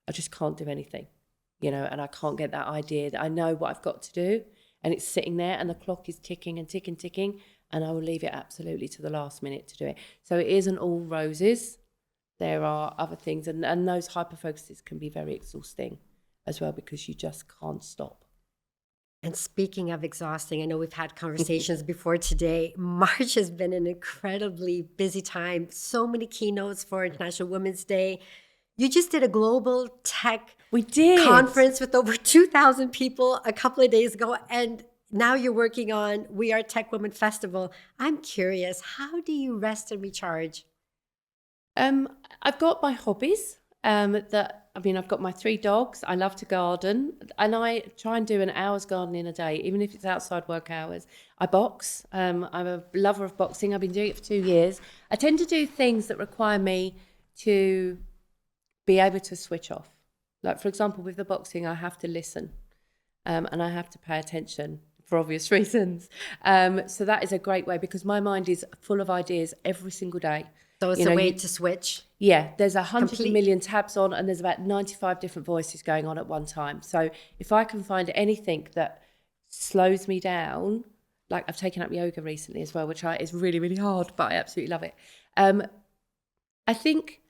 I just can't do anything, you know, and I can't get that idea that I know what I've got to do, and it's sitting there and the clock is ticking and ticking, and I will leave it absolutely to the last minute to do it. So it isn't all roses. There are other things, and those hyper-focuses can be very exhausting as well, because you just can't stop. And speaking of exhausting, I know we've had conversations before today. March has been an incredibly busy time. So many keynotes for International Women's Day. You just did a global tech conference with over 2,000 people a couple of days ago, and now you're working on WeAreTechWomen Festival. I'm curious, how do you rest and recharge? I've got my hobbies. I've got my 3 dogs. I love to garden, and I try and do an hour's gardening a day, even if it's outside work hours. I box. I'm a lover of boxing. I've been doing it for 2 years. I tend to do things that require me to be able to switch off. Like, for example, with the boxing, I have to listen, and I have to pay attention for obvious reasons. So that is a great way, because my mind is full of ideas every single day. So it's a way to switch. Yeah, there's 100 million tabs on, and there's about 95 different voices going on at one time. So if I can find anything that slows me down, like I've taken up yoga recently as well, which is really, really hard, but I absolutely love it. I think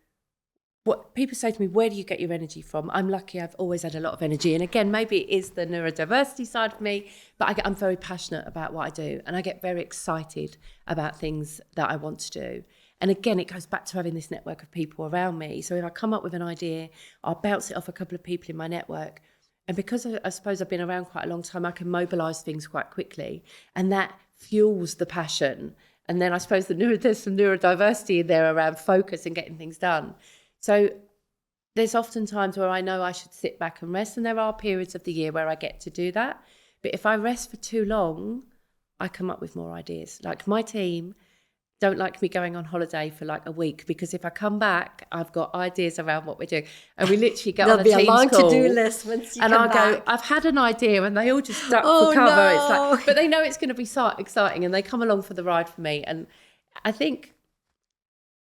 what people say to me, where do you get your energy from? I'm lucky, I've always had a lot of energy. And again, maybe it is the neurodiversity side of me, but I'm very passionate about what I do, and I get very excited about things that I want to do. And again, it goes back to having this network of people around me. So if I come up with an idea, I'll bounce it off a couple of people in my network. And because I suppose I've been around quite a long time, I can mobilise things quite quickly. And that fuels the passion. And then I suppose there's some neurodiversity in there around focus and getting things done. So there's often times where I know I should sit back and rest, and there are periods of the year where I get to do that. But if I rest for too long, I come up with more ideas. Like, my team don't like me going on holiday for like a week, because if I come back, I've got ideas around what we're doing. And we literally get on a Teams call. There'll be a long to-do list once you come back. And I'll go, I've had an idea, and they all just duck for cover. No. It's like, but they know it's going to be so exciting, and they come along for the ride for me. And I think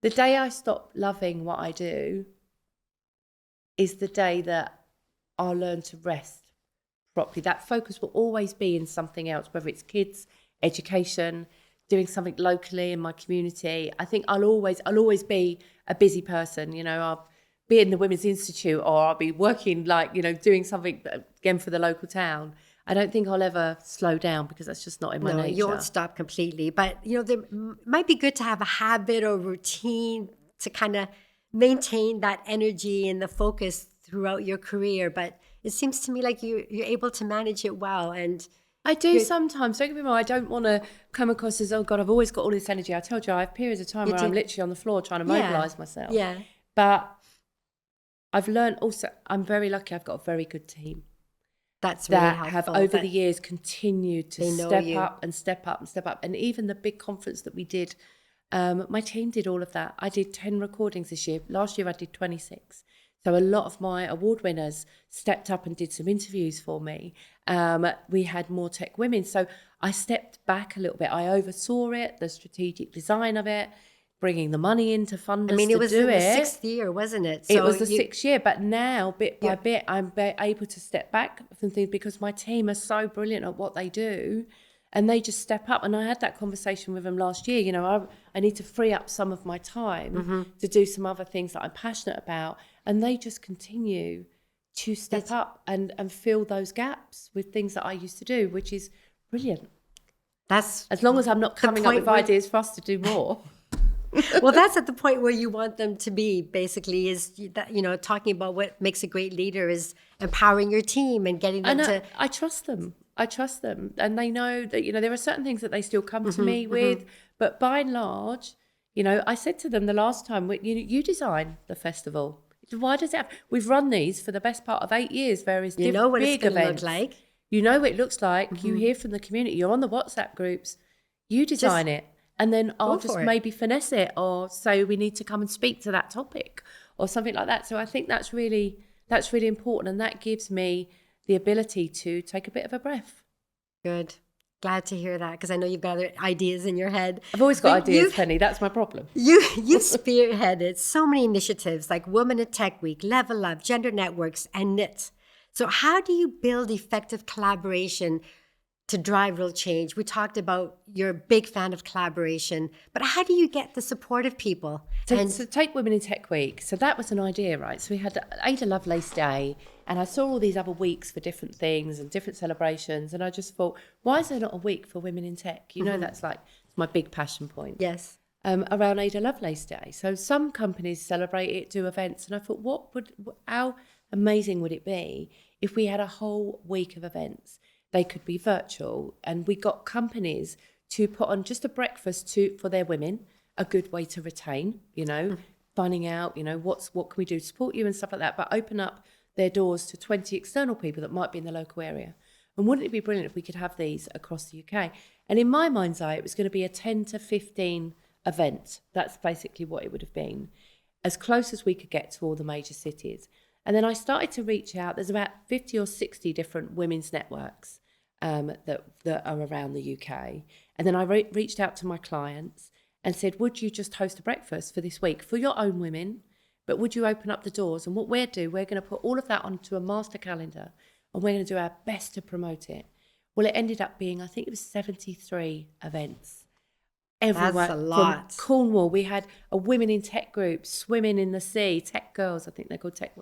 the day I stop loving what I do is the day that I'll learn to rest properly. That focus will always be in something else, whether it's kids, education, doing something locally in my community. I think I'll always be a busy person. You know, I'll be in the Women's Institute, or I'll be working, like, you know, doing something again for the local town. I don't think I'll ever slow down, because that's just not in my nature. You won't stop completely. But, you know, there might be good to have a habit or routine to kind of maintain that energy and the focus throughout your career. But it seems to me like you're able to manage it well. And I do sometimes. Don't get me wrong. I don't want to come across as, oh God, I've always got all this energy. I told you, I have periods of time where I'm literally on the floor trying to mobilise myself. Yeah. But I've learned also, I'm very lucky, I've got a very good team. That's really helpful. That have over the years continued to step up and step up and step up. And even the big conference that we did, my team did all of that. I did 10 recordings this year. Last year I did 26. So a lot of my award winners stepped up and did some interviews for me. We had more tech women. So I stepped back a little bit. I oversaw it, the strategic design of it, bringing the money in to fund us to do it. It was the 6th year, wasn't it? So it was the 6th year. But now, bit by bit, I'm able to step back from things, because my team are so brilliant at what they do. And they just step up. And I had that conversation with them last year. You know, I need to free up some of my time to do some other things that I'm passionate about. And they just continue to step up and fill those gaps with things that I used to do, which is brilliant. That's as long as I'm not coming up with ideas for us to do more. Well, that's at the point where you want them to be, basically, is that, you know, talking about what makes a great leader is empowering your team and getting them to... I trust them. And they know that, you know, there are certain things that they still come to me with, but by and large, you know, I said to them the last time, you design the festival. Why does it happen? We've run these for the best part of 8 years, various You know what big it's going to events. look like. You know what it looks like. You hear from the community. You're on the WhatsApp groups. You design it. And then I'll just maybe finesse it or say we need to come and speak to that topic or something like that. So I think that's really important. And that gives me the ability to take a bit of a breath. Good. Glad to hear that, because I know you've got other ideas in your head. I've always got ideas, Penny. That's my problem. You spearheaded so many initiatives like Women in Tech Week, LevelUp, Gender Networks, and KNIT. So how do you build effective collaboration to drive real change? We talked about you're a big fan of collaboration, but how do you get the support of people? So take Women in Tech Week. So that was an idea, right? So we had Ada Lovelace Day, and I saw all these other weeks for different things and different celebrations, and I just thought, why is there not a week for women in tech? You know, that's like my big passion point. Yes. Around Ada Lovelace Day. So some companies celebrate it, do events, and I thought, how amazing would it be if we had a whole week of events? They could be virtual, and we got companies to put on just a breakfast for their women, a good way to retain, finding out, what can we do to support you and stuff like that, but open up their doors to 20 external people that might be in the local area. And wouldn't it be brilliant if we could have these across the UK? And in my mind's eye, it was going to be a 10 to 15 event. That's basically what it would have been, as close as we could get to all the major cities. And then I started to reach out. There's about 50 or 60 different women's networks that are around the UK. And then I reached out to my clients and said, would you just host a breakfast for this week for your own women? But would you open up the doors? And what we're going to put all of that onto a master calendar, and we're going to do our best to promote it. Well, it ended up being, I think it was 73 events. Everywhere. That's a lot. From Cornwall, we had a women in tech group, swimming in the sea, tech girls, I think they're called tech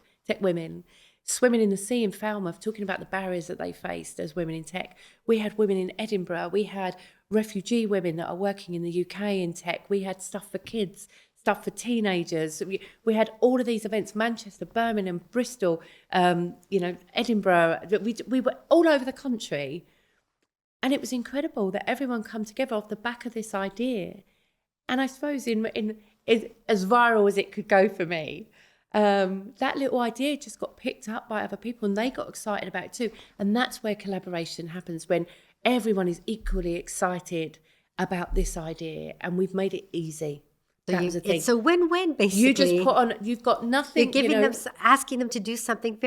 women, swimming in the sea in Falmouth, talking about the barriers that they faced as women in tech. We had women in Edinburgh. We had refugee women that are working in the UK in tech. We had stuff for kids, stuff for teenagers. We had all of these events, Manchester, Birmingham, Bristol, Edinburgh. We were all over the country. And it was incredible that everyone come together off the back of this idea. And I suppose in as viral as it could go for me, that little idea just got picked up by other people and they got excited about it too. And that's where collaboration happens, when everyone is equally excited about this idea, and we've made it easy. It's a win-win, basically. You just put on, you've got nothing. You're giving them, asking them to do something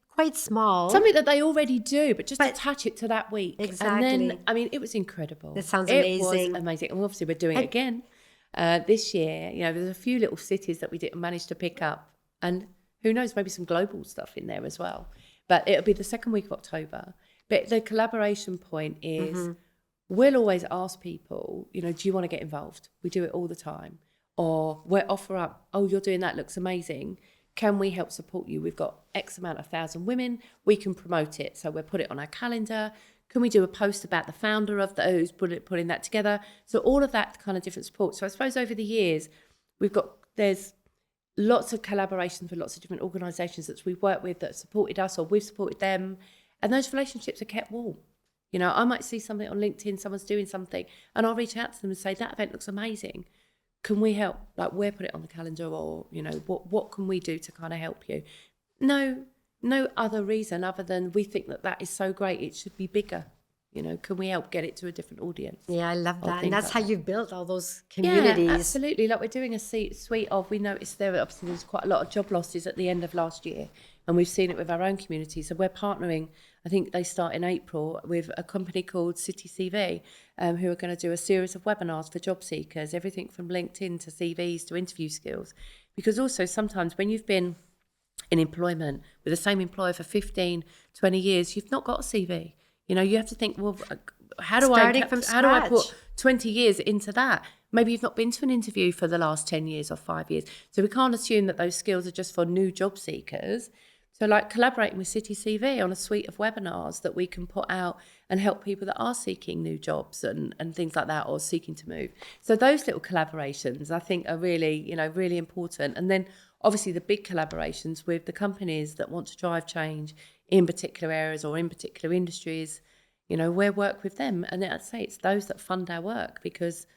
quite small. Something that they already do, but attach it to that week. Exactly. And then, it was incredible. It sounds amazing. It was amazing. And obviously we're doing it again this year. There's a few little cities that we didn't manage to pick up. And who knows, maybe some global stuff in there as well. But it'll be the second week of October. But the collaboration point is, we'll always ask people, do you want to get involved? We do it all the time. Or we'll offer up, oh, you're doing that, looks amazing. Can we help support you? We've got X amount of thousand women. We can promote it. So we'll put it on our calendar. Can we do a post about the founder of who's putting that together? So all of that kind of different support. So I suppose over the years, there's lots of collaborations with lots of different organisations that we've worked with that supported us or we've supported them. And those relationships are kept warm. I might see something on LinkedIn, someone's doing something, and I'll reach out to them and say, that event looks amazing. Can we help? Like, we'll put it on the calendar, or, what can we do to kind of help you? No other reason other than we think that is so great, it should be bigger. Can we help get it to a different audience? Yeah, I love that. And that's how you've built all those communities. Yeah, absolutely. Like, we're doing a suite of, we noticed there was quite a lot of job losses at the end of last year, and we've seen it with our own community. So we're partnering, I think they start in April, with a company called City CV, who are going to do a series of webinars for job seekers, everything from LinkedIn to CVs to interview skills. Because also sometimes when you've been in employment with the same employer for 15, 20 years, you've not got a CV. You have to think, well, how do I put 20 years into that? Maybe you've not been to an interview for the last 10 years or 5 years. So we can't assume that those skills are just for new job seekers. So like collaborating with City CV on a suite of webinars that we can put out and help people that are seeking new jobs and things like that, or seeking to move. So those little collaborations I think are really, really important. And then obviously the big collaborations with the companies that want to drive change in particular areas or in particular industries, we work with them. And I'd say it's those that fund our work, because,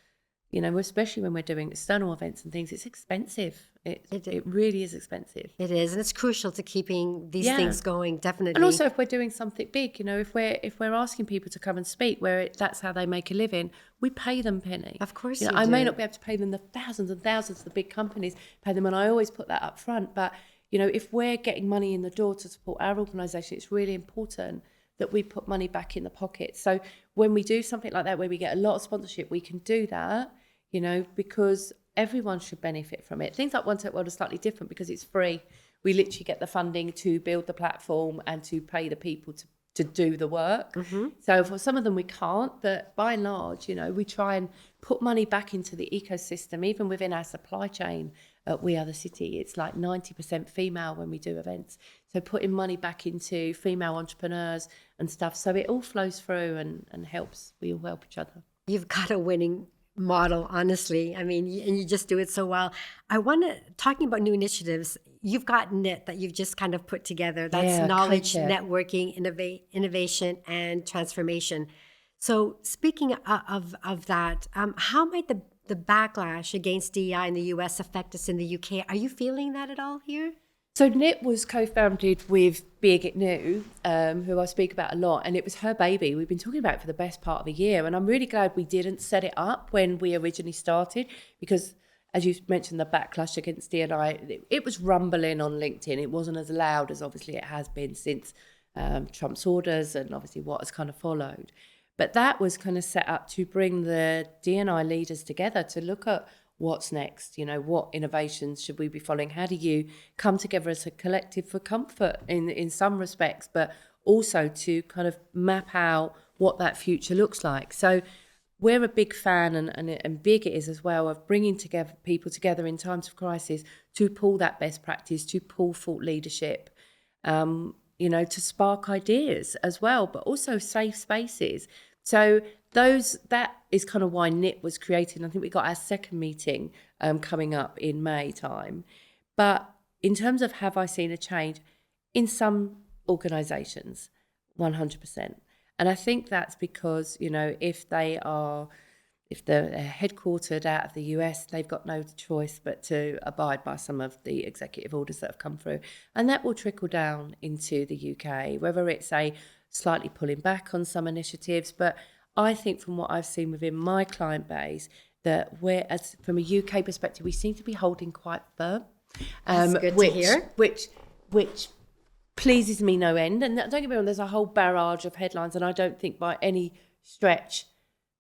especially when we're doing external events and things, it's expensive. It really is expensive. It is, and it's crucial to keeping these things going, definitely. And also, if we're doing something big, if we're asking people to come and speak, that's how they make a living, we pay them, Penny. Of course, I may not be able to pay them the thousands and thousands of the big companies pay them, and I always put that up front. But if we're getting money in the door to support our organisation, it's really important that we put money back in the pocket. So when we do something like that, where we get a lot of sponsorship, we can do that. Because everyone should benefit from it. Things like OneTechWorld are slightly different because it's free. We literally get the funding to build the platform and to pay the people to do the work. Mm-hmm. So for some of them we can't, but by and large, we try and put money back into the ecosystem, even within our supply chain at WeAreTheCity. It's like 90% female when we do events. So putting money back into female entrepreneurs and stuff. So it all flows through and helps. We all help each other. You've got a winning model, honestly. I mean, and you just do it so well. I want to, talking about new initiatives, you've got KNIT that you've just kind of put together. That's knowledge, networking, innovation, and transformation. So speaking of that, how might the backlash against DEI in the US affect us in the UK? Are you feeling that at all here? So KNIT was co-founded with Birgit New, who I speak about a lot, and it was her baby. We've been talking about it for the best part of a year, and I'm really glad we didn't set it up when we originally started, because as you mentioned, the backlash against D&I, it was rumbling on LinkedIn. It wasn't as loud as obviously it has been since Trump's orders and obviously what has kind of followed. But that was kind of set up to bring the D&I leaders together to look at what's next, what innovations should we be following? How do you come together as a collective for comfort in some respects, but also to kind of map out what that future looks like? So we're a big fan, and Birgit is as well, of bringing together people together in times of crisis to pull that best practice, to pull thought leadership, to spark ideas as well, but also safe spaces. So that is kind of why KNIT was created. I think we got our second meeting coming up in May time. But in terms of have I seen a change? In some organisations, 100%. And I think that's because, if they're headquartered out of the US, they've got no choice but to abide by some of the executive orders that have come through. And that will trickle down into the UK, whether it's a slightly pulling back on some initiatives. But I think from what I've seen within my client base, that from a UK perspective, we seem to be holding quite firm. That's good to hear. Which pleases me no end. And don't get me wrong, there's a whole barrage of headlines, and I don't think by any stretch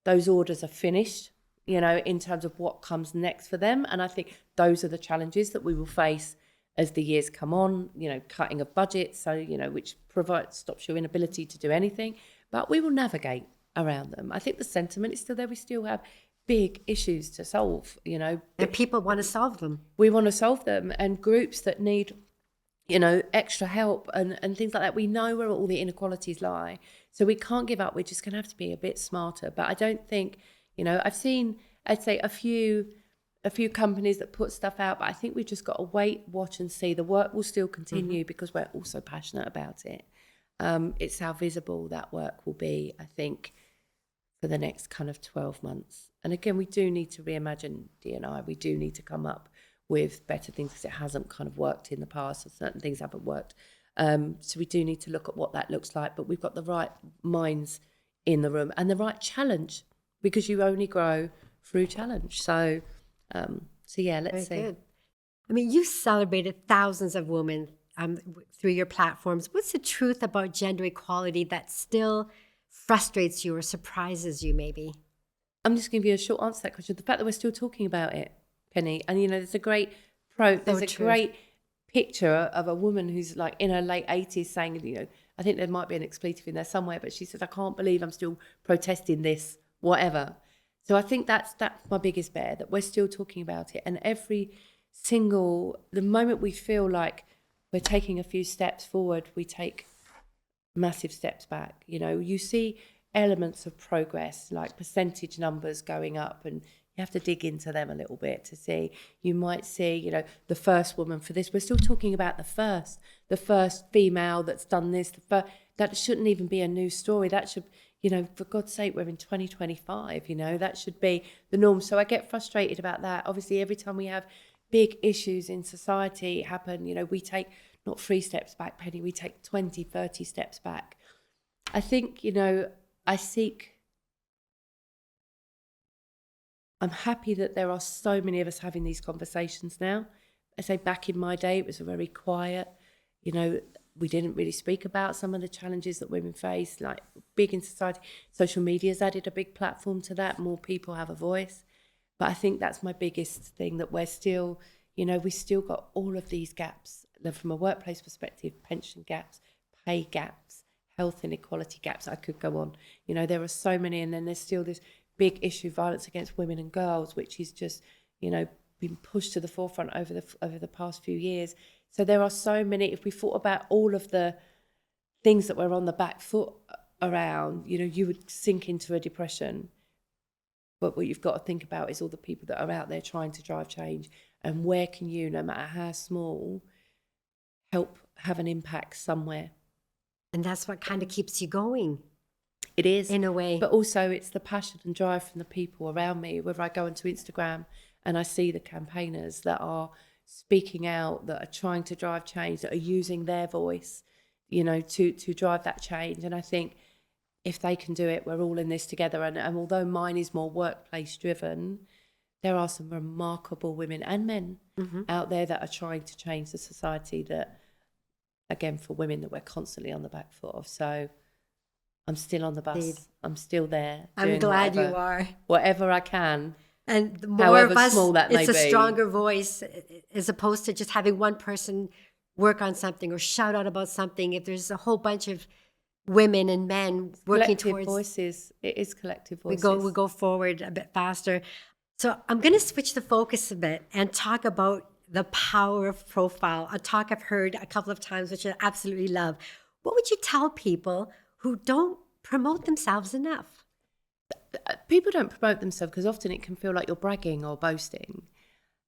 those orders are finished, in terms of what comes next for them. And I think those are the challenges that we will face as the years come on, cutting of budgets, so, which stops your inability to do anything. But we will navigate around them. I think the sentiment is still there. We still have big issues to solve, And people want to solve them. We want to solve them. And groups that need, extra help and things like that. We know where all the inequalities lie. So we can't give up. We're just going to have to be a bit smarter. But I don't think, I've seen, I'd say a few companies that put stuff out, but I think we've just got to wait, watch and see. The work will still continue because we're also passionate about it. It's how visible that work will be, I think, for the next kind of 12 months. And again, we do need to reimagine D&I. We do need to come up with better things because it hasn't kind of worked in the past, or certain things haven't worked. So we do need to look at what that looks like, but we've got the right minds in the room and the right challenge, because you only grow through challenge. So yeah, let's see. Good. I mean, you celebrated thousands of women through your platforms. What's the truth about gender equality that still frustrates you or surprises you, maybe? I'm just going to give you a short answer to that question. The fact that we're still talking about it, Penny, and there's a great great picture of a woman who's like in her late 80s saying, I think there might be an expletive in there somewhere, but she says, I can't believe I'm still protesting this, whatever. So I think that's my biggest bear, that we're still talking about it. And the moment we feel like we're taking a few steps forward, we take massive steps back. You see elements of progress, like percentage numbers going up, and you have to dig into them a little bit to see. You might see, the first woman for this. We're still talking about the first female that's done this. That shouldn't even be a new story. That should, for God's sake, we're in 2025, that should be the norm. So I get frustrated about that. Obviously, every time we have big issues in society happen, we take not 3 steps back, Penny, we take 20, 30 steps back. I think, I'm happy that there are so many of us having these conversations now. I say back in my day, it was a very quiet, we didn't really speak about some of the challenges that women face, like big in society. Social media's added a big platform to that. More people have a voice. But I think that's my biggest thing, that we're still, we still got all of these gaps from a workplace perspective, pension gaps, pay gaps, health inequality gaps. I could go on. There are so many. And then there's still this big issue, violence against women and girls, which is just, been pushed to the forefront over the past few years. So there are so many. If we thought about all of the things that we're on the back foot around, you would sink into a depression. But what you've got to think about is all the people that are out there trying to drive change, and where can you, no matter how small, help have an impact somewhere. And that's what kind of keeps you going. It is. In a way. But also it's the passion and drive from the people around me, whether I go onto Instagram and I see the campaigners that are speaking out, that are trying to drive change, that are using their voice, to drive that change. And I think if they can do it, we're all in this together. And although mine is more workplace driven, there are some remarkable women and men out there that are trying to change the society that, again, for women, that we're constantly on the back foot of. So I'm still on the bus. Indeed. I'm still there. I'm glad you are. Whatever I can. And the more however of us, small that may it's a be. stronger voice, as opposed to just having one person work on something or shout out about something. If there's a whole bunch of women and men working towards voices, it is collective voices. We go forward a bit faster. So I'm going to switch the focus a bit and talk about the power of profile, a talk I've heard a couple of times, which I absolutely love. What would you tell people who don't promote themselves enough? People don't promote themselves because often it can feel like you're bragging or boasting.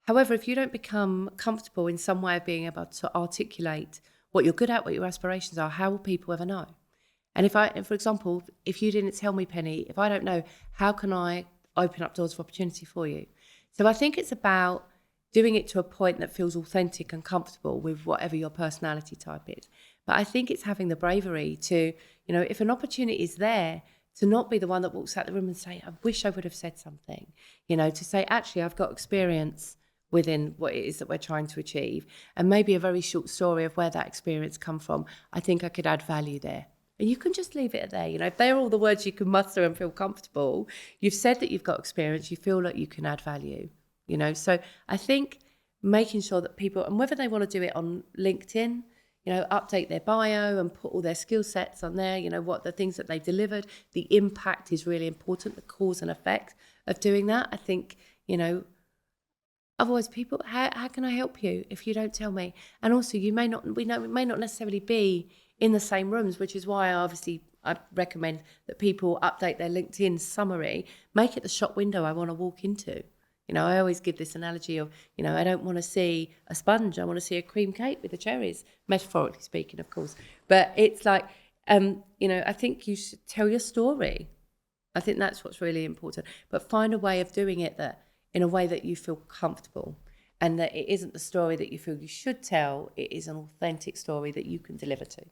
However, if you don't become comfortable in some way of being able to articulate what you're good at, what your aspirations are, how will people ever know? And for example, if you didn't tell me, Penny, if I don't know, how can I open up doors of opportunity for you? So I think it's about doing it to a point that feels authentic and comfortable with whatever your personality type is. But I think it's having the bravery to, if an opportunity is there, to not be the one that walks out the room and say, I wish I would have said something, to say, actually, I've got experience within what it is that we're trying to achieve, and maybe a very short story of where that experience come from. I think I could add value there. And you can just leave it there. If they're all the words you can muster and feel comfortable, you've said that you've got experience, you feel like you can add value, So I think making sure that people, and whether they want to do it on LinkedIn, update their bio and put all their skill sets on there, what the things that they delivered, the impact is really important, the cause and effect of doing that. I think, otherwise people, how can I help you if you don't tell me? And also we may not necessarily be in the same rooms, which is why I recommend that people update their LinkedIn summary, make it the shop window I want to walk into. I always give this analogy of, I don't want to see a sponge. I want to see a cream cake with the cherries, metaphorically speaking, of course. But it's like, I think you should tell your story. I think that's what's really important. But find a way of doing it in a way that you feel comfortable, and that it isn't the story that you feel you should tell. It is an authentic story that you can deliver to.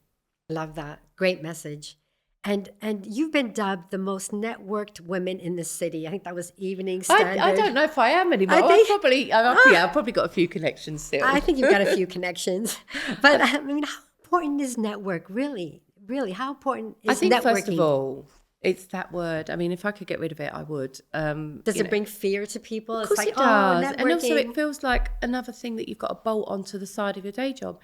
Love that. Great message. And you've been dubbed the most networked women in the city. I think that was Evening Standard. I don't know if I am anymore. I've probably got a few connections still. I think you've got a few connections. But how important is network, really? Really, how important is networking? I think, first of all, it's that word. If I could get rid of it, I would. Does it bring fear to people? Of course it does. Networking. And also it feels like another thing that you've got to bolt onto the side of your day job.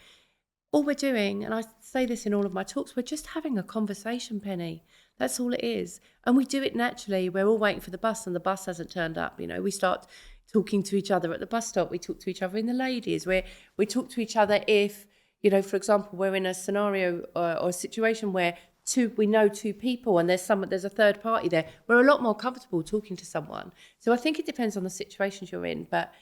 All we're doing, and I say this in all of my talks, we're just having a conversation, Penny. That's all it is. And we do it naturally. We're all waiting for the bus and the bus hasn't turned up. We start talking to each other at the bus stop. We talk to each other in the ladies. We talk to each other if, for example, we're in a scenario or a situation where we know two people and there's a third party there. We're a lot more comfortable talking to someone. So I think it depends on the situations you're in. But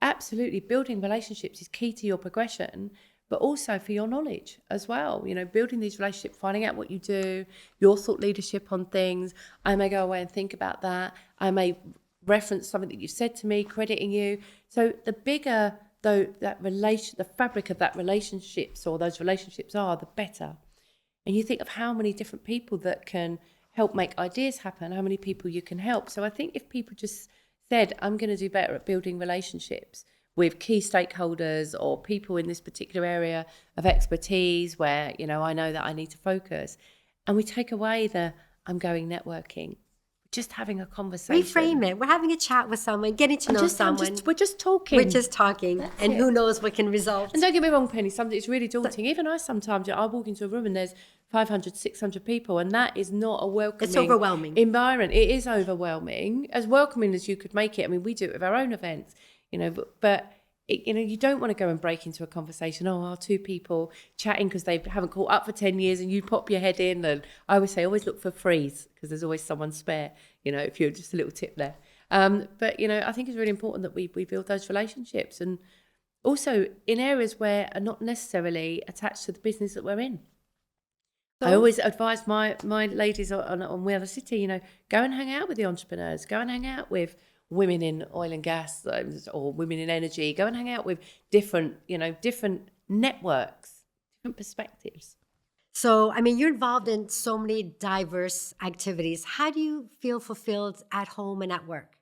absolutely, building relationships is key to your progression. but also for your knowledge as well. Building these relationships, finding out what you do, your thought leadership on things. I may go away and think about that. I may reference something that you said to me, crediting you. So the bigger though the fabric of that relationships or those relationships are, the better. And you think of how many different people that can help make ideas happen, how many people you can help. So I think if people just said, I'm going to do better at building relationships with key stakeholders or people in this particular area of expertise where, I know that I need to focus, and we take away the I'm going networking, just having a conversation. Reframe it. We're having a chat with someone, getting to know someone. We're just talking. We're just talking. That's and it. Who knows what can result. And don't get me wrong, Penny, sometimes it's really daunting. Even I sometimes, I walk into a room and there's 500, 600 people, and that is not a welcoming. It's overwhelming. Environment. It is overwhelming, as welcoming as you could make it. I mean, we do it with our own events, but you don't want to go and break into a conversation. Are two people chatting because they haven't caught up for 10 years and you pop your head in. And I always say, always look for frees because there's always someone spare, if you're just a little tip there. But, I think it's really important that we build those relationships, and also in areas where are not necessarily attached to the business that we're in. So, I always advise my ladies on WeAreTheCity, go and hang out with the entrepreneurs, go and hang out with women in oil and gas or women in energy, go and hang out with different networks, different perspectives. So, you're involved in so many diverse activities. How do you feel fulfilled at home and at work?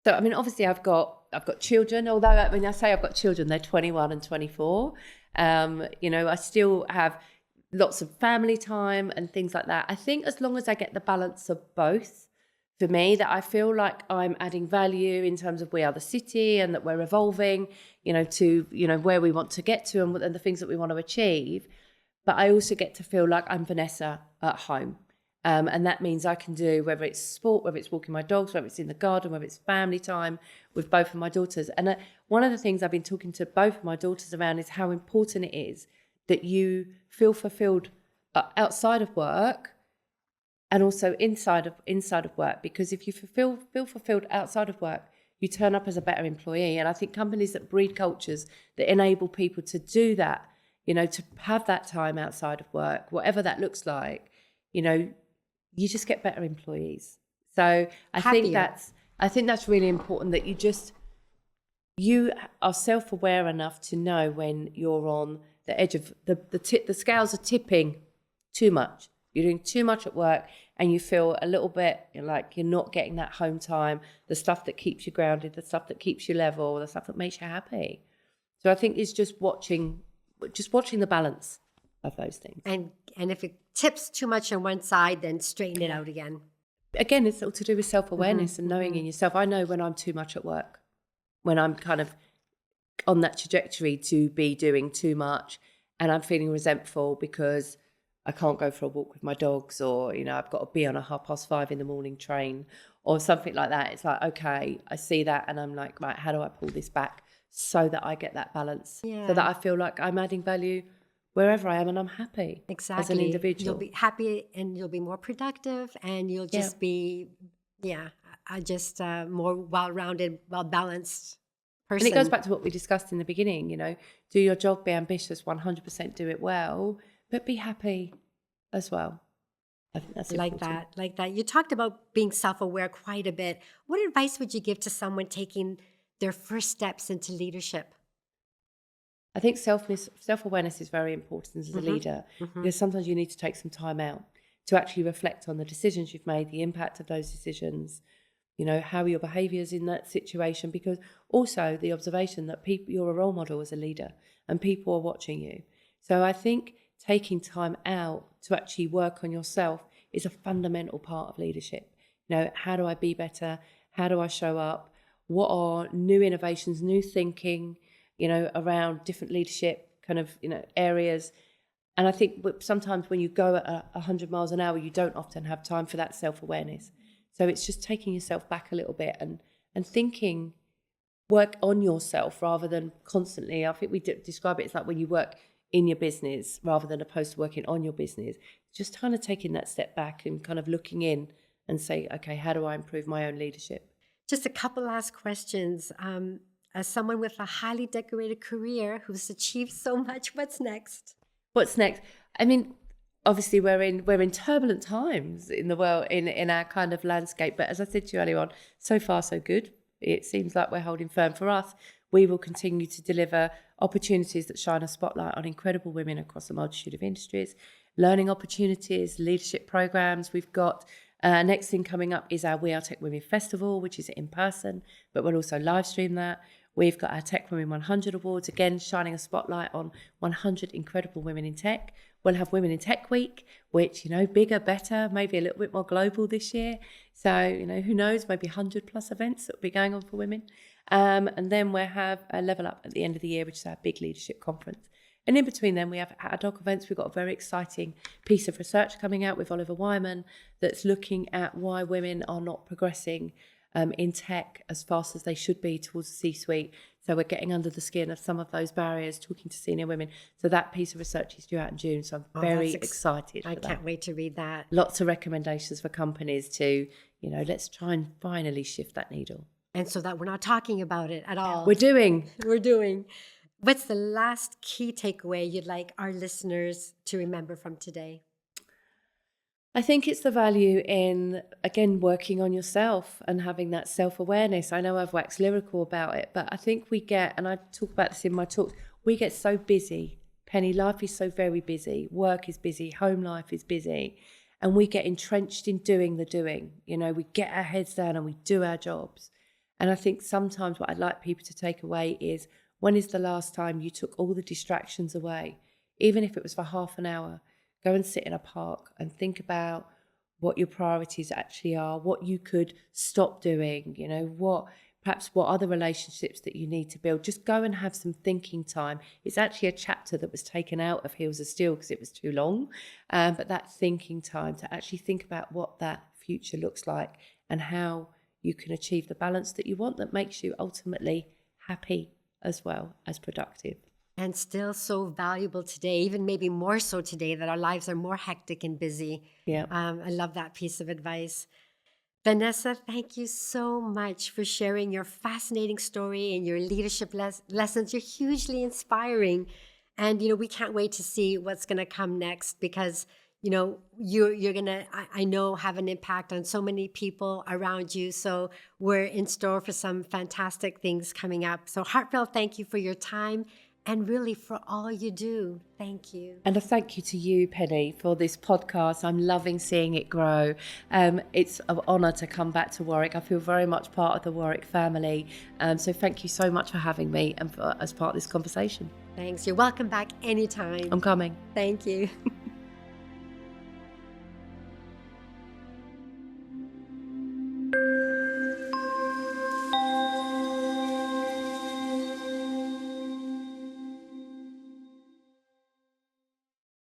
So, obviously I've got children, although I say I've got children, they're 21 and 24. I still have lots of family time and things like that. I think as long as I get the balance of both, for me, that I feel like I'm adding value in terms of WeAreTheCity and that we're evolving, to, where we want to get to and the things that we want to achieve. But I also get to feel like I'm Vanessa at home. And that means I can do, whether it's sport, whether it's walking my dogs, whether it's in the garden, whether it's family time with both of my daughters. And one of the things I've been talking to both of my daughters around is how important it is that you feel fulfilled outside of work and also inside of work. Because if you feel fulfilled outside of work, you turn up as a better employee. And I think companies that breed cultures that enable people to do that, to have that time outside of work, whatever that looks like, you just get better employees. So I think that's really important, that you are self-aware enough to know when you're on the edge of the scales are tipping too much. You're doing too much at work and you feel a little bit like you're not getting that home time, the stuff that keeps you grounded, the stuff that keeps you level, the stuff that makes you happy. So I think it's just watching the balance of those things. And if it tips too much on one side, then straighten it out again. Again, it's all to do with self-awareness and knowing in yourself. I know when I'm too much at work, when I'm kind of on that trajectory to be doing too much and I'm feeling resentful because I can't go for a walk with my dogs, or, I've got to be on a 5:30 in the morning train or something like that. It's like, okay, I see that and I'm like, right, how do I pull this back so that I get that balance, so that I feel like I'm adding value wherever I am and I'm happy as an individual. You'll be happy and you'll be more productive and you'll just be, more well-rounded, well-balanced person. And it goes back to what we discussed in the beginning, do your job, be ambitious, 100% do it well, but be happy as well. I think that's important. Like that. You talked about being self-aware quite a bit. What advice would you give to someone taking their first steps into leadership? I think self-awareness is very important as a leader, because sometimes you need to take some time out to actually reflect on the decisions you've made, the impact of those decisions, how are your behaviours in that situation, because also the observation that you're a role model as a leader and people are watching you. So I think taking time out to actually work on yourself is a fundamental part of leadership. How do I be better? How do I show up? What are new innovations, new thinking, around different leadership kind of, areas. And I think sometimes when you go at 100 miles an hour, you don't often have time for that self-awareness. So it's just taking yourself back a little bit and thinking, work on yourself rather than constantly. I think we describe it as like when you work in your business rather than opposed to working on your business. Just kind of taking that step back and kind of looking in and say, okay, how do I improve my own leadership? Just a couple last questions. as someone with a highly decorated career who's achieved so much, what's next? What's next? I mean, obviously we're in turbulent times in the world, in our kind of landscape. But as I said to you earlier on, so far so good. It seems like we're holding firm. For us, we will continue to deliver opportunities that shine a spotlight on incredible women across a multitude of industries, learning opportunities, leadership programs. We've got next thing coming up is our WeAreTechWomen Festival, which is in person, but we'll also live stream that. We've got our Tech Women 100 Awards, again, shining a spotlight on 100 incredible women in tech. We'll have WomenInTechWeek, which, bigger, better, maybe a little bit more global this year. So, who knows, maybe 100 plus events that will be going on for women. And then we'll have a LevelUp at the end of the year, which is our big leadership conference. And in between them, we have ad hoc events. We've got a very exciting piece of research coming out with Oliver Wyman that's looking at why women are not progressing in tech as fast as they should be towards the C-suite. So we're getting under the skin of some of those barriers, talking to senior women. So that piece of research is due out in June. So I'm very excited. I can't wait to read that. Lots of recommendations for companies to, let's try and finally shift that needle. And so that we're not talking about it at all. We're doing. What's the last key takeaway you'd like our listeners to remember from today? I think it's the value in, again, working on yourself and having that self-awareness. I know I've waxed lyrical about it, but I think we get, and I talk about this in my talks, we get so busy. Penny, life is so very busy. Work is busy. Home life is busy. And we get entrenched in doing the doing. We get our heads down and we do our jobs. And I think sometimes what I'd like people to take away is, when is the last time you took all the distractions away? Even if it was for half an hour, go and sit in a park and think about what your priorities actually are, what you could stop doing, what other relationships that you need to build. Just go and have some thinking time. It's actually a chapter that was taken out of Heels of Steel because it was too long. But that thinking time to actually think about what that future looks like and how you can achieve the balance that you want that makes you ultimately happy as well as productive. And still so valuable today, even maybe more so today, that our lives are more hectic and busy. Yeah. I love that piece of advice. Vanessa, thank you so much for sharing your fascinating story and your leadership lessons. You're hugely inspiring. And, we can't wait to see what's going to come next because, you're going to, I know, have an impact on so many people around you. So we're in store for some fantastic things coming up. So heartfelt thank you for your time. And really for all you do. Thank you. And a thank you to you, Penny, for this podcast. I'm loving seeing it grow. It's an honour to come back to Warwick. I feel very much part of the Warwick family. So thank you so much for having me and as part of this conversation. Thanks. You're welcome back anytime. I'm coming. Thank you.